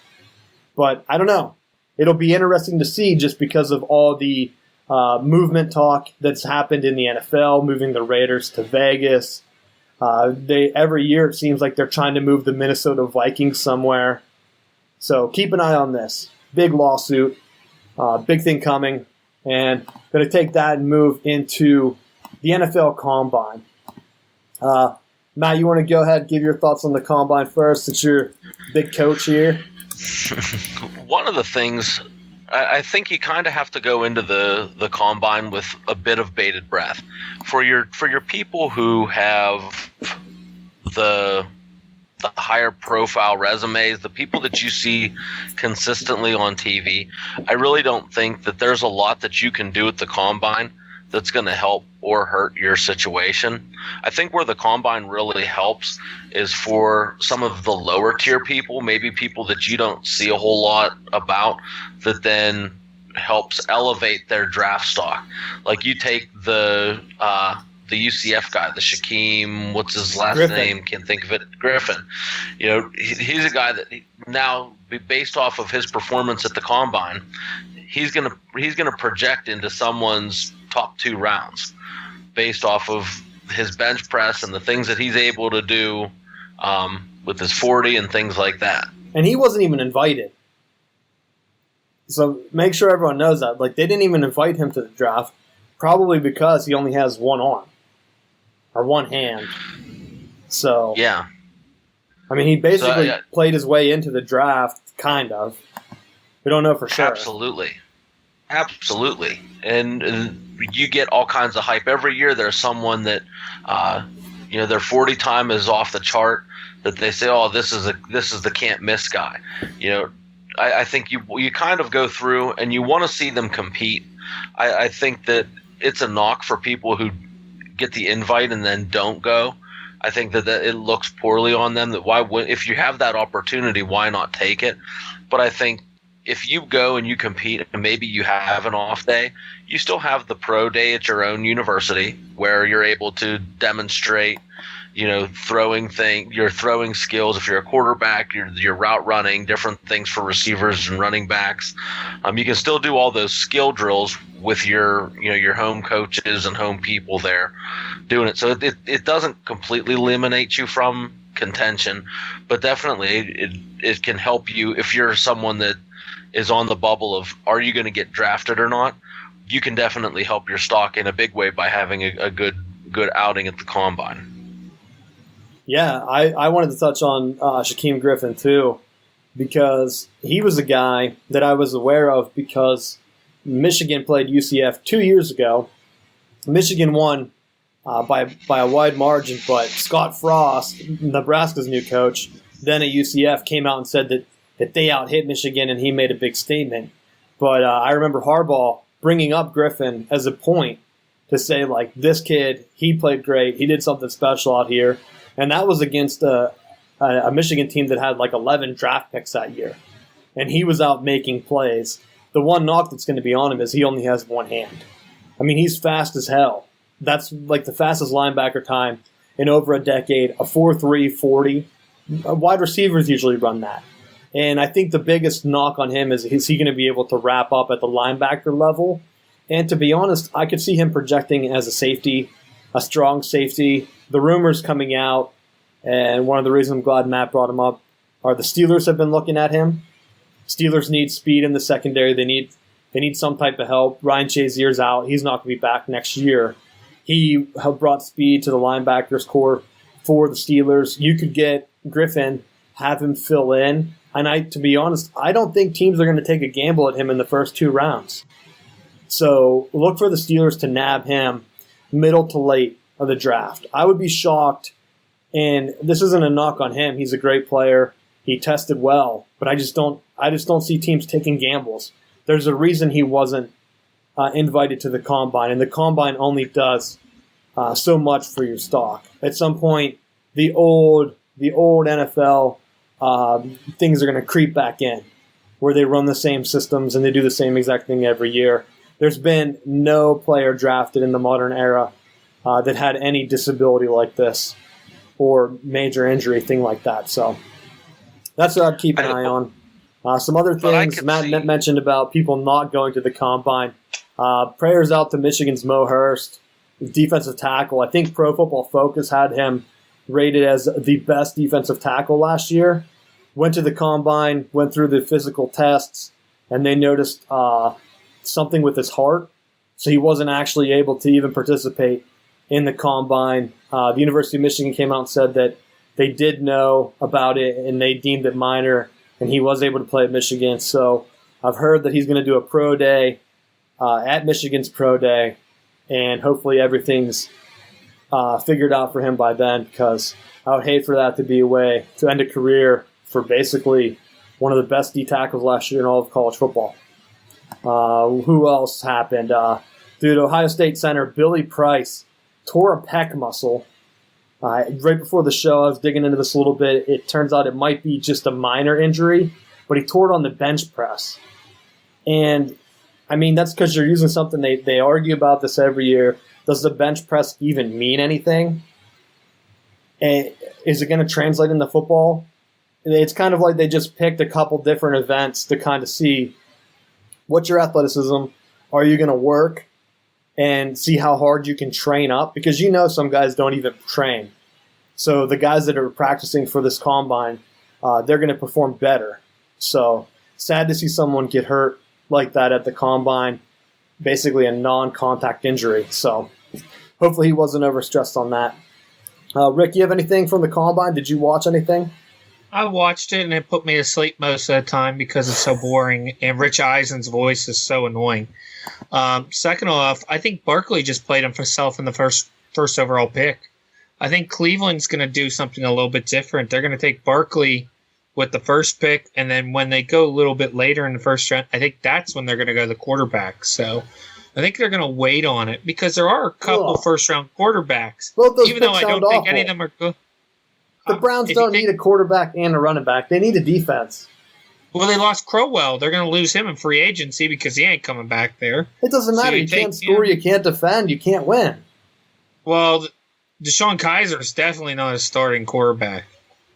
But I don't know. It'll be interesting to see just because of all the movement talk that's happened in the NFL, moving the Raiders to Vegas. Every year it seems like they're trying to move the Minnesota Vikings somewhere. So keep an eye on this. Big lawsuit, big thing coming. And going to take that and move into the NFL Combine. Matt, you want to go ahead and give your thoughts on the Combine first, since you're big coach here? One of the things, I think you kind of have to go into the Combine with a bit of bated breath. For your people who have the higher profile resumes, the people that you see consistently on TV, I really don't think that there's a lot that you can do at the Combine that's going to help or hurt your situation. I think where the Combine really helps is for some of the lower tier people, maybe people that you don't see a whole lot about, that then helps elevate their draft stock. Like you take the UCF guy, the Shaquem, what's his last name? Can't think of it. Griffin. You know, he's a guy that now, based off of his performance at the Combine, he's gonna project into someone's top 2 rounds based off of his bench press and the things that he's able to do with his 40 and things like that. And he wasn't even invited. So make sure everyone knows that. Like, they didn't even invite him to the draft, probably because he only has one arm or one hand. So yeah. I mean, he basically played his way into the draft, kind of. We don't know for sure. Absolutely. And you get all kinds of hype. Every year there's someone that, their 40 time is off the chart, that they say, oh, this is the can't miss guy. I think you kind of go through and you want to see them compete. I think that it's a knock for people who get the invite and then don't go. I think that it looks poorly on them. That if you have that opportunity, why not take it? But I think if you go and you compete and maybe you have an off day, you still have the pro day at your own university where you're able to demonstrate, your throwing skills. If you're a quarterback, your route running, different things for receivers and running backs. You can still do all those skill drills with your home coaches and home people there doing it. So it doesn't completely eliminate you from contention, but definitely it can help you if you're someone that is on the bubble of are you going to get drafted or not. You can definitely help your stock in a big way by having a good outing at the combine. Yeah, I wanted to touch on Shaquem Griffin too, because he was a guy that I was aware of because Michigan played UCF 2 years ago. Michigan won by a wide margin, but Scott Frost, Nebraska's new coach, then at UCF, came out and said that they out-hit Michigan, and he made a big statement. But I remember Harbaugh bringing up Griffin as a point to say, like, this kid, he played great. He did something special out here. And that was against a Michigan team that had, like, 11 draft picks that year. And he was out making plays. The one knock that's going to be on him is he only has one hand. I mean, he's fast as hell. That's, like, the fastest linebacker time in over a decade, a 4.3 40. Wide receivers usually run that. And I think the biggest knock on him is he going to be able to wrap up at the linebacker level? And to be honest, I could see him projecting as a safety, a strong safety. The rumors coming out, and one of the reasons I'm glad Matt brought him up, are the Steelers have been looking at him. Steelers need speed in the secondary. They need some type of help. Ryan Shazier's out. He's not going to be back next year. He brought speed to the linebackers core for the Steelers. You could get Griffin, have him fill in. And to be honest, I don't think teams are going to take a gamble at him in the first 2 rounds. So look for the Steelers to nab him middle to late of the draft. I would be shocked, and this isn't a knock on him. He's a great player. He tested well, but I just don't see teams taking gambles. There's a reason he wasn't invited to the combine, and the combine only does so much for your stock. At some point, the old NFL things are going to creep back in, where they run the same systems and they do the same exact thing every year. There's been no player drafted in the modern era that had any disability like this or major injury, thing like that. So that's what I'd keep an eye on. Some other things Matt mentioned about people not going to the combine. Prayers out to Michigan's Mo Hurst, defensive tackle. I think Pro Football Focus had him rated as the best defensive tackle last year. Went to the combine, went through the physical tests, and they noticed something with his heart. So he wasn't actually able to even participate in the combine. The University of Michigan came out and said that they did know about it and they deemed it minor, and he was able to play at Michigan. So I've heard that he's going to do a pro day at Michigan's pro day, and hopefully everything's figured out for him by then, because I would hate for that to be a way to end a career for basically one of the best D tackles last year in all of college football. Who else happened? Dude, Ohio State center Billy Price tore a pec muscle. Right before the show, I was digging into this a little bit. It turns out it might be just a minor injury, but he tore it on the bench press. And, I mean, that's because you're using something, they argue about this every year. Does the bench press even mean anything? And is it going to translate into football? It's kind of like they just picked a couple different events to kind of see what's your athleticism. Are you going to work and see how hard you can train up? Because some guys don't even train. So the guys that are practicing for this combine, they're going to perform better. So sad to see someone get hurt like that at the combine, basically a non-contact injury. So hopefully he wasn't overstressed on that. Rick, you have anything from the combine? Did you watch anything? I watched it and it put me to sleep most of the time because it's so boring and Rich Eisen's voice is so annoying. Second off, I think Barkley just played himself in the first overall pick. I think Cleveland's going to do something a little bit different. They're going to take Barkley with the first pick, and then when they go a little bit later in the first round, I think that's when they're going to go the quarterback. So I think they're going to wait on it because there are a couple first-round quarterbacks. Well, those even though I don't think awful. any of them are good. The Browns don't need a quarterback and a running back. They need a defense. Well, they lost Crowell. They're going to lose him in free agency because he ain't coming back there. It doesn't matter. You can't score, you can't defend, you can't win. Well, Deshaun Kaiser is definitely not a starting quarterback.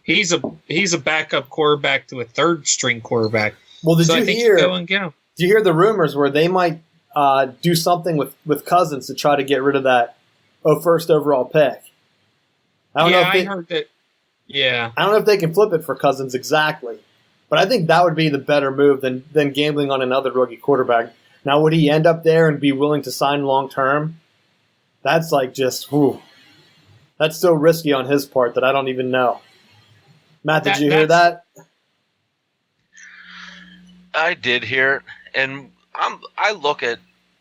He's a backup quarterback to a third-string quarterback. Well, did you hear? Go and get him. Did you hear the rumors where they might do something with Cousins to try to get rid of that first overall pick? I heard that. Yeah, I don't know if they can flip it for Cousins exactly, but I think that would be the better move than gambling on another rookie quarterback. Now, would he end up there and be willing to sign long term? That's like just, whew. That's so risky on his part that I don't even know. Matt, did you hear that? I did hear it, and I look at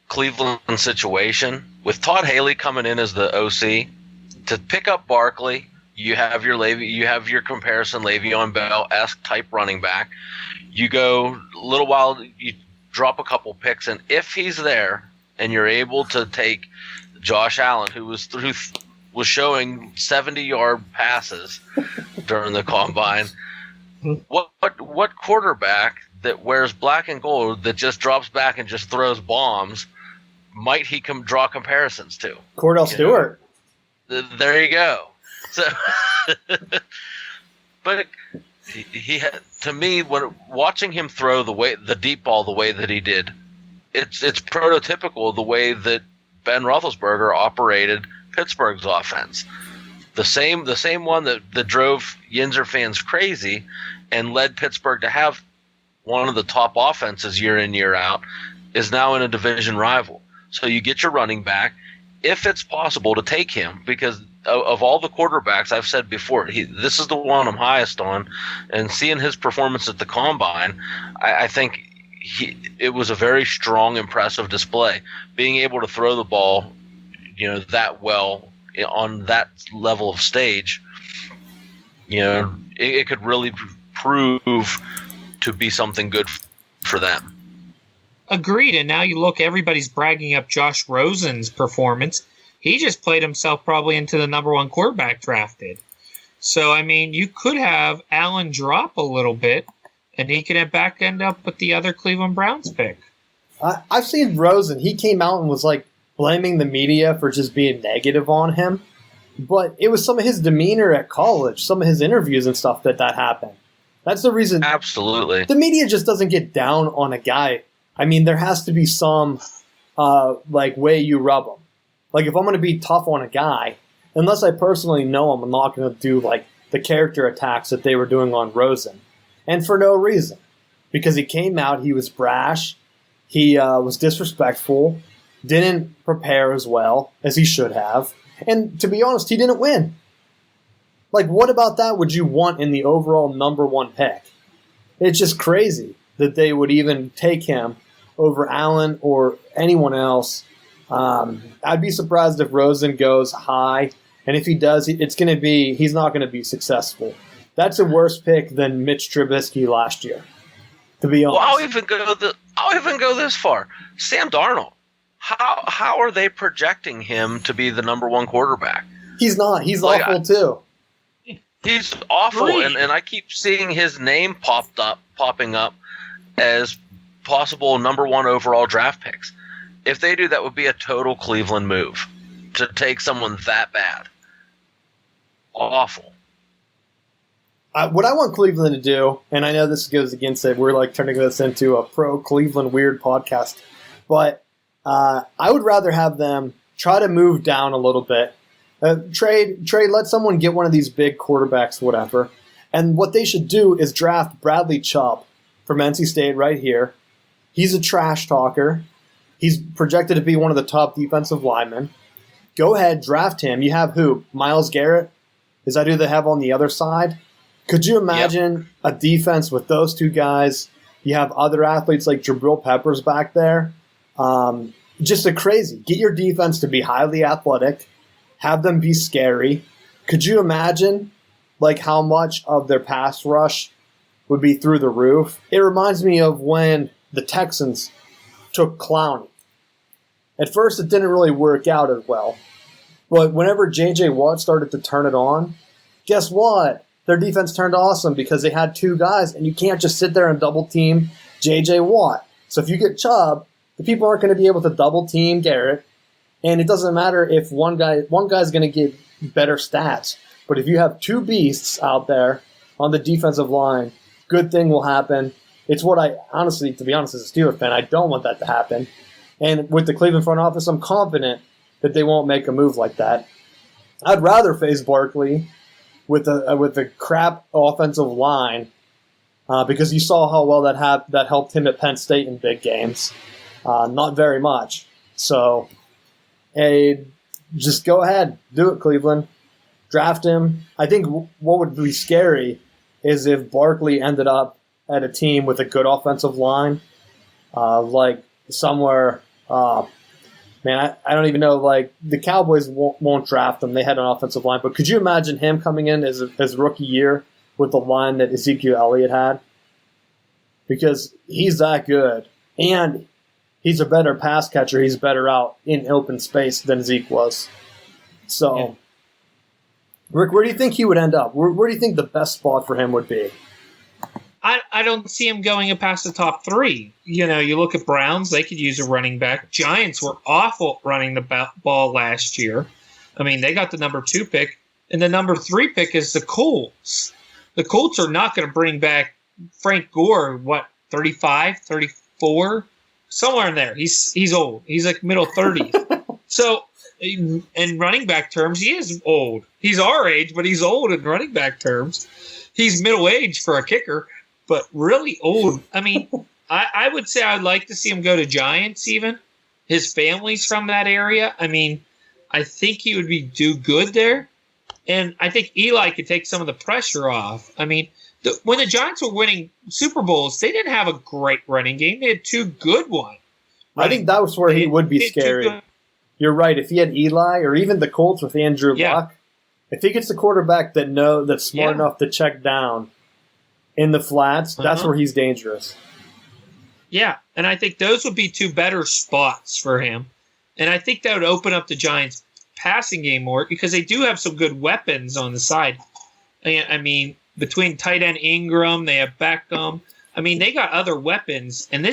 Cleveland's situation with Todd Haley coming in as the OC to pick up Barkley. You have your comparison Le'Veon Bell-esque type running back. You go a little while, you drop a couple picks, and if he's there, and you're able to take Josh Allen, who was showing 70-yard passes during the combine, what quarterback that wears black and gold that just drops back and just throws bombs might he draw comparisons to? Cordell Stewart. There you go. So, but he had, to me, when watching him throw the deep ball the way that he did, it's prototypical of the way that Ben Roethlisberger operated Pittsburgh's offense. The same one that drove Yinzer fans crazy and led Pittsburgh to have one of the top offenses year in, year out, is now in a division rival. So you get your running back, if it's possible to take him, because of all the quarterbacks, I've said before, this is the one I'm highest on, and seeing his performance at the Combine, I think it was a very strong, impressive display. Being able to throw the ball, that well on that level of stage, it could really prove to be something good for them. Agreed. And now you look, everybody's bragging up Josh Rosen's performance. He just played himself probably into the number one quarterback drafted. So, I mean, you could have Allen drop a little bit, and he could end up with the other Cleveland Browns pick. I've seen Rosen. He came out and was like blaming the media for just being negative on him. But it was some of his demeanor at college, some of his interviews and stuff that happened. That's the reason. Absolutely. The media just doesn't get down on a guy. I mean, there has to be some way you rub him. Like, if I'm going to be tough on a guy, unless I personally know him, I'm not going to do, like, the character attacks that they were doing on Rosen. And for no reason. Because he came out, he was brash, he was disrespectful, didn't prepare as well as he should have. And to be honest, he didn't win. Like, what about that would you want in the overall number one pick? It's just crazy that they would even take him over Allen or anyone else. I'd be surprised if Rosen goes high, and if he does, he's not going to be successful. That's a worse pick than Mitch Trubisky last year, to be honest. Well, I'll even go this far. Sam Darnold. How are they projecting him to be the number one quarterback? He's not. He's awful too. He's awful, and I keep seeing his name popping up as possible number one overall draft picks. If they do, that would be a total Cleveland move to take someone that bad. Awful. What I want Cleveland to do, and I know this goes against it, we're like turning this into a pro-Cleveland weird podcast, but I would rather have them try to move down a little bit. Trade, let someone get one of these big quarterbacks, whatever. And what they should do is draft Bradley Chubb from NC State right here. He's a trash talker. He's projected to be one of the top defensive linemen. Go ahead, draft him. You have who? Myles Garrett? Is that who they have on the other side? Could you imagine a defense with those two guys? You have other athletes like Jabril Peppers back there. Just a crazy. Get your defense to be highly athletic. Have them be scary. Could you imagine like how much of their pass rush would be through the roof? It reminds me of when the Texans took Clowney. At first, it didn't really work out as well. But whenever J.J. Watt started to turn it on, guess what? Their defense turned awesome because they had two guys, and you can't just sit there and double-team J.J. Watt. So if you get Chubb, the people aren't going to be able to double-team Garrett, and it doesn't matter if one guy's going to get better stats. But if you have two beasts out there on the defensive line, good thing will happen. It's what I, honestly, to be honest, as a Steelers fan, I don't want that to happen. And with the Cleveland front office, I'm confident that they won't make a move like that. I'd rather face Barkley with a crap offensive line because you saw how well that helped him at Penn State in big games. Not very much. So, just go ahead. Do it, Cleveland. Draft him. I think what would be scary is if Barkley ended up at a team with a good offensive line, like somewhere I don't even know. Like the Cowboys won't draft him. They had an offensive line, but could you imagine him coming in as rookie year with the line that Ezekiel Elliott had? Because he's that good, and he's a better pass catcher. He's better out in open space than Zeke was. So, yeah. Rick, where do you think he would end up? Where do you think the best spot for him would be? I don't see him going past the top three. You know, you look at Browns, they could use a running back. Giants were awful running the ball last year. I mean, they got the number 2 pick, and the number 3 pick is the Colts. The Colts are not going to bring back Frank Gore, 35, 34? Somewhere in there. He's old. He's like middle 30s. So, in running back terms, he is old. He's our age, but he's old in running back terms. He's middle-aged for a kicker, but really old. I mean, I would say I'd like to see him go to Giants even. His family's from that area. I mean, I think he would do good there. And I think Eli could take some of the pressure off. I mean, when the Giants were winning Super Bowls, they didn't have a great running game. They had 2 good ones. I think that was where he would be scary. You're right. If he had Eli or even the Colts with Andrew Luck, if he gets the quarterback that's smart enough to check down in the flats, that's where he's dangerous. Yeah, and I think those would be 2 better spots for him. And I think that would open up the Giants' passing game more because they do have some good weapons on the side. I mean, between tight end Ingram, they have Beckham. I mean, they got other weapons, and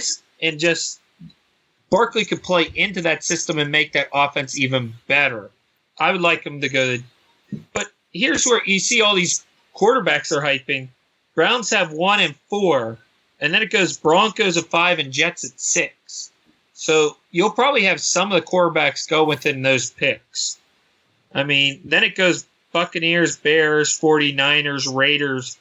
just Barkley could play into that system and make that offense even better. I would like him to go to. But here's where you see all these quarterbacks are hyping. Browns have 1 and 4, and then it goes Broncos at 5 and Jets at 6. So you'll probably have some of the quarterbacks go within those picks. I mean, then it goes Buccaneers, Bears, 49ers, Raiders.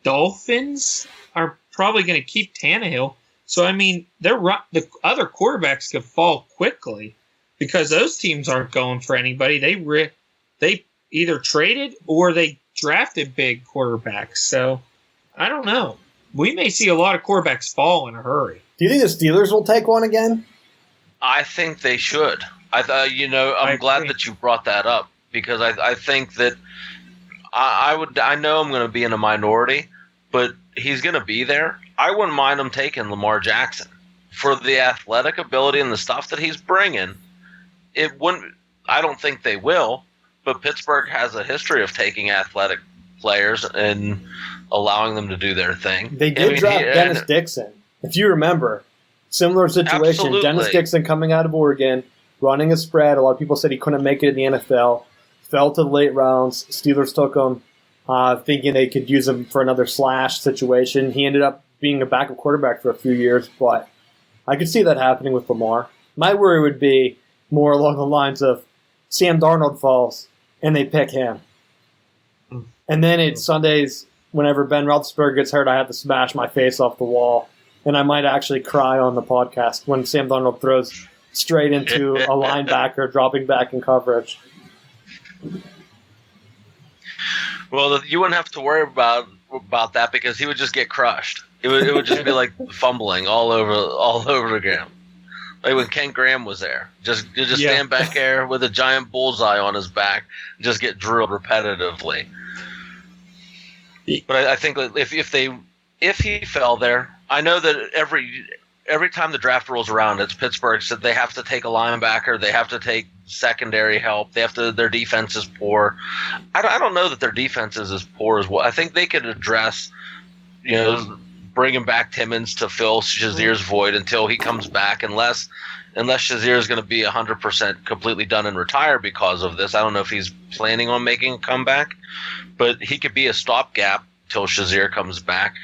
Dolphins are probably going to keep Tannehill. So, I mean, the other quarterbacks could fall quickly because those teams aren't going for anybody. They either traded or they drafted big quarterbacks. So, I don't know. We may see a lot of quarterbacks fall in a hurry. Do you think the Steelers will take one again? I think they should. I'm glad that you brought that up because I think that I know I'm going to be in a minority, but he's going to be there. I wouldn't mind him taking Lamar Jackson for the athletic ability and the stuff that he's bringing. It wouldn't. I don't think they will. But Pittsburgh has a history of taking athletic players and allowing them to do their thing. They did draft Dennis Dixon. If you remember, similar situation. Absolutely. Dennis Dixon coming out of Oregon, running a spread. A lot of people said he couldn't make it in the NFL. Fell to the late rounds. Steelers took him, thinking they could use him for another slash situation. He ended up being a backup quarterback for a few years, but I could see that happening with Lamar. My worry would be more along the lines of Sam Darnold falls, and they pick him. And then it's Sundays, whenever Ben Roethlisberger gets hurt, I have to smash my face off the wall. And I might actually cry on the podcast when Sam Darnold throws straight into a linebacker dropping back in coverage. Well, you wouldn't have to worry about that because he would just get crushed. It would just be like fumbling all over again. Like when Ken Graham was there, just stand back there with a giant bullseye on his back, and just get drilled repetitively. But I think if he fell there, I know that every time the draft rolls around, it's Pittsburgh said they have to take a linebacker, they have to take secondary help, their defense is poor. I don't know that their defense is as poor as well. I think they could address, bringing back Timmons to fill Shazir's void until he comes back, unless Shazir is going to be 100% completely done and retire because of this. I don't know if he's planning on making a comeback, but he could be a stopgap till Shazir comes back.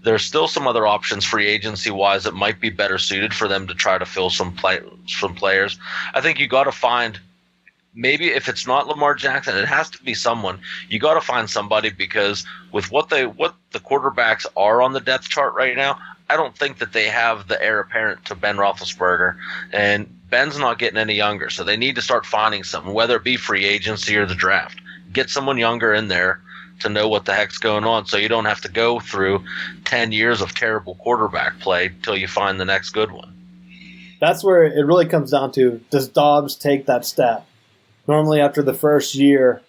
There's still some other options free agency-wise that might be better suited for them to try to fill some players. I think you got to find – maybe if it's not Lamar Jackson, it has to be someone. You got to find somebody because with what the quarterbacks are on the depth chart right now, I don't think that they have the heir apparent to Ben Roethlisberger, and Ben's not getting any younger, so they need to start finding someone, whether it be free agency or the draft. Get someone younger in there to know what the heck's going on, so you don't have to go through 10 years of terrible quarterback play till you find the next good one. That's where it really comes down to, does Dobbs take that step? Normally after the first year,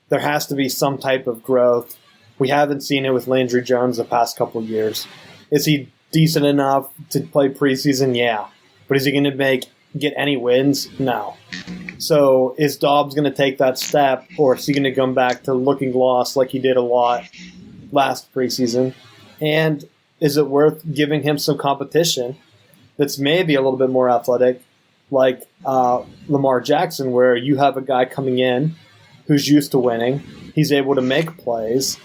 there has to be some type of growth. We haven't seen it with Landry Jones the past couple of years. Is he decent enough to play preseason? Yeah. But is he going to get any wins? No. So is Dobbs going to take that step, or is he going to come back to looking lost like he did a lot last preseason? And is it worth giving him some competition that's maybe a little bit more athletic, like Lamar Jackson, where you have a guy coming in who's used to winning, he's able to make plays,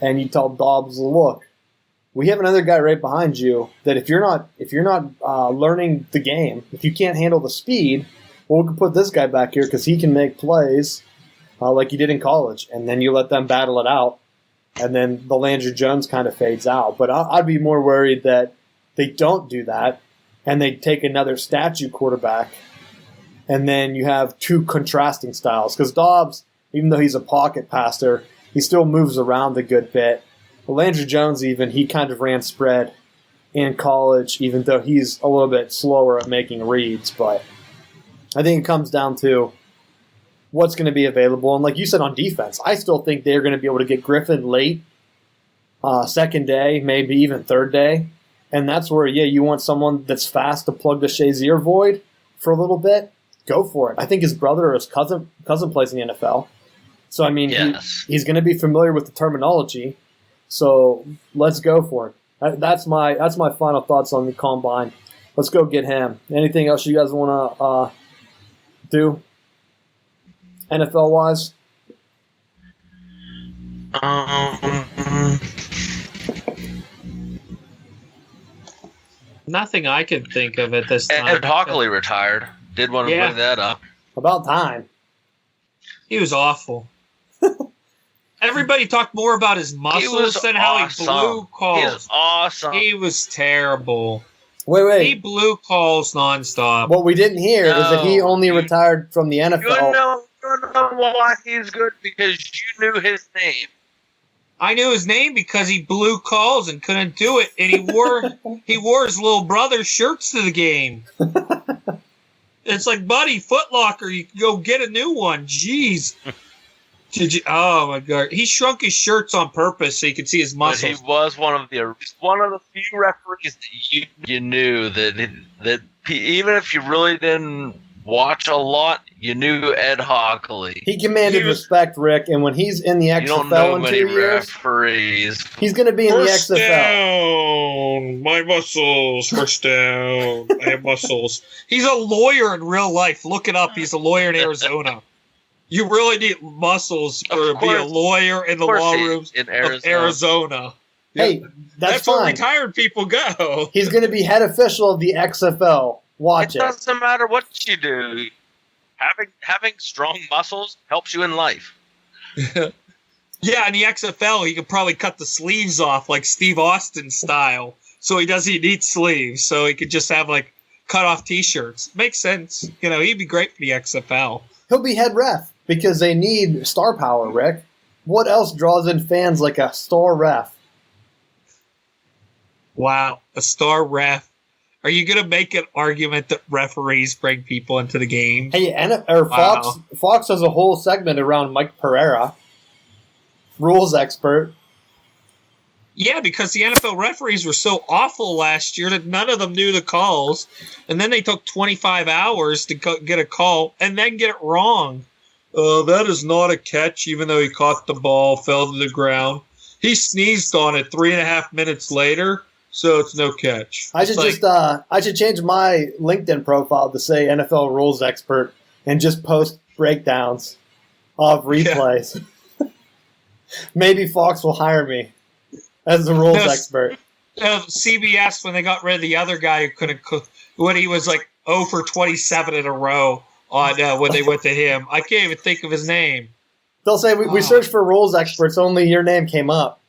and you tell Dobbs, look, we have another guy right behind you that if you're not learning the game, if you can't handle the speed, well, we can put this guy back here because he can make plays like he did in college, and then you let them battle it out, and then the Landry Jones kind of fades out. But I'd be more worried that they don't do that, and they take another statue quarterback, and then you have two contrasting styles. Because Dobbs, even though he's a pocket passer, he still moves around a good bit. But Landry Jones, even, he kind of ran spread in college, even though he's a little bit slower at making reads. But I think it comes down to what's going to be available. And like you said on defense, I still think they're going to be able to get Griffin late, second day, maybe even third day. And that's where, you want someone that's fast to plug the Shazier void for a little bit. Go for it. I think his brother or his cousin plays in the NFL. So, I mean, yes. He's going to be familiar with the terminology. So let's go for it. That's my final thoughts on the combine. Let's go get him. Anything else you guys want to do NFL-wise? Nothing I can think of at this time. Ed Hockley retired. Did want to bring that up. About time. He was awful. Everybody talked more about his muscles than how he blew calls. He was awesome. He was terrible. Wait. He blew calls nonstop. What we didn't hear is that he only retired from the NFL. You know why he's good? Because you knew his name. I knew his name because he blew calls and couldn't do it, and he wore his little brother's shirts to the game. It's like, buddy, Foot Locker, you can go get a new one. Jeez. Oh my God! He shrunk his shirts on purpose so you could see his muscles. But he was one of the few referees that you knew that even if you really didn't watch a lot, you knew Ed Hockley. He commanded respect, Rick, and when he's in the XFL in 2 years, referees. He's going to be in the First XFL. Down, my muscles. First down, I have muscles. He's a lawyer in real life. Look it up. He's a lawyer in Arizona. You really need muscles to be a lawyer in the law rooms in of Arizona. Hey, that's where fine. retired people go. He's going to be head official of the XFL. Watch it. It doesn't matter what you do. Having strong muscles helps you in life. Yeah, in the XFL, he could probably cut the sleeves off like Steve Austin style. So he doesn't need sleeves. So he could just have like cut off T-shirts. Makes sense. He'd be great for the XFL. He'll be head ref because they need star power, Rick. What else draws in fans like a star ref? Wow, a star ref. Are you going to make an argument that referees bring people into the game? Hey, Fox has a whole segment around Mike Pereira, rules expert. Yeah, because the NFL referees were so awful last year that none of them knew the calls, and then they took 25 hours to get a call and then get it wrong. That is not a catch, even though he caught the ball, fell to the ground. He sneezed on it 3.5 minutes later, so it's no catch. I should change my LinkedIn profile to say NFL rules expert and just post breakdowns of replays. Yeah. Maybe Fox will hire me as the rules expert. CBS, when they got rid of the other guy who couldn't cook, when he was like 0 for 27 in a row on when they went to him. I can't even think of his name. They'll say, we searched for rules experts, only your name came up.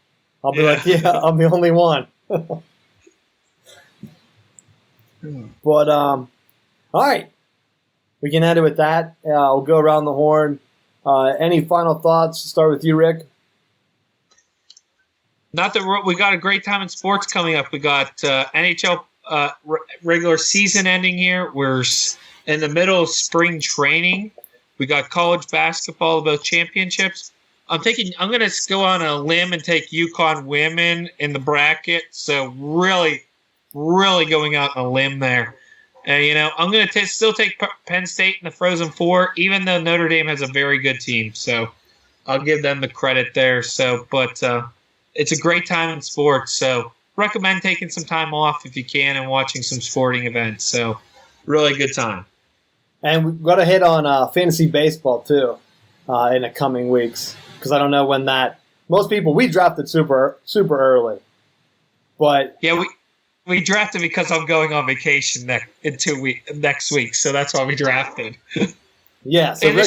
I'll be like, yeah, I'm the only one. But, all right. We can end it with that. We'll go around the horn. Any final thoughts? Start with you, Rick. Not that we got a great time in sports coming up. We got NHL regular season ending here. We're in the middle of spring training. We got college basketball, both championships. I'm thinking I'm going to go on a limb and take UConn women in the bracket. So really, really going out on a limb there. And, I'm going to still take Penn State in the Frozen Four, even though Notre Dame has a very good team. So I'll give them the credit there. But it's a great time in sports. So recommend taking some time off if you can and watching some sporting events. So really good time. And we've got to hit on fantasy baseball, too, in the coming weeks. Because I don't know when that – most people, we drafted super early. But yeah, we drafted because I'm going on vacation next week. So that's why we drafted. Yeah. So and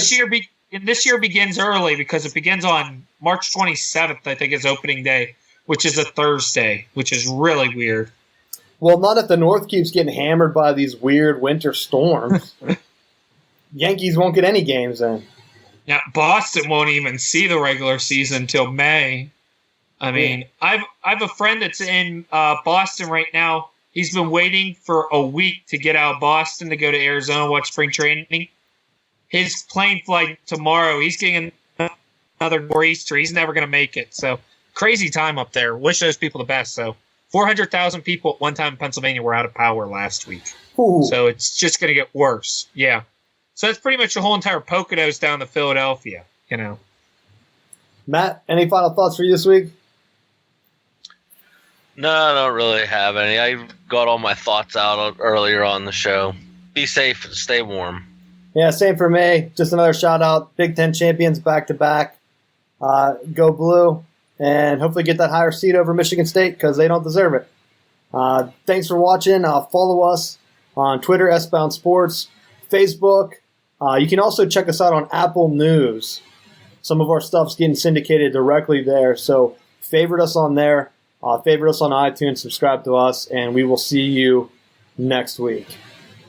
this year begins early because it begins on March 27th, I think, is opening day, which is a Thursday, which is really weird. Well, not if the North keeps getting hammered by these weird winter storms. Yankees won't get any games in. Now, Boston won't even see the regular season until May. I mean, I've a friend that's in Boston right now. He's been waiting for a week to get out of Boston to go to Arizona, watch spring training. His plane flight tomorrow, he's getting another nor'easter. He's never going to make it. So, crazy time up there. Wish those people the best. So, 400,000 people at one time in Pennsylvania were out of power last week. Ooh. So, it's just going to get worse. Yeah. So, that's pretty much the whole entire Poconos down to Philadelphia, Matt, any final thoughts for you this week? No, I don't really have any. I got all my thoughts out earlier on the show. Be safe and stay warm. Yeah, same for me. Just another shout out. Big Ten champions back to back. Go Blue. And hopefully get that higher seed over Michigan State because they don't deserve it. Thanks for watching. Follow us on Twitter, S-Bound Sports, Facebook. You can also check us out on Apple News. Some of our stuff's getting syndicated directly there. So favorite us on there. Favorite us on iTunes. Subscribe to us. And we will see you next week.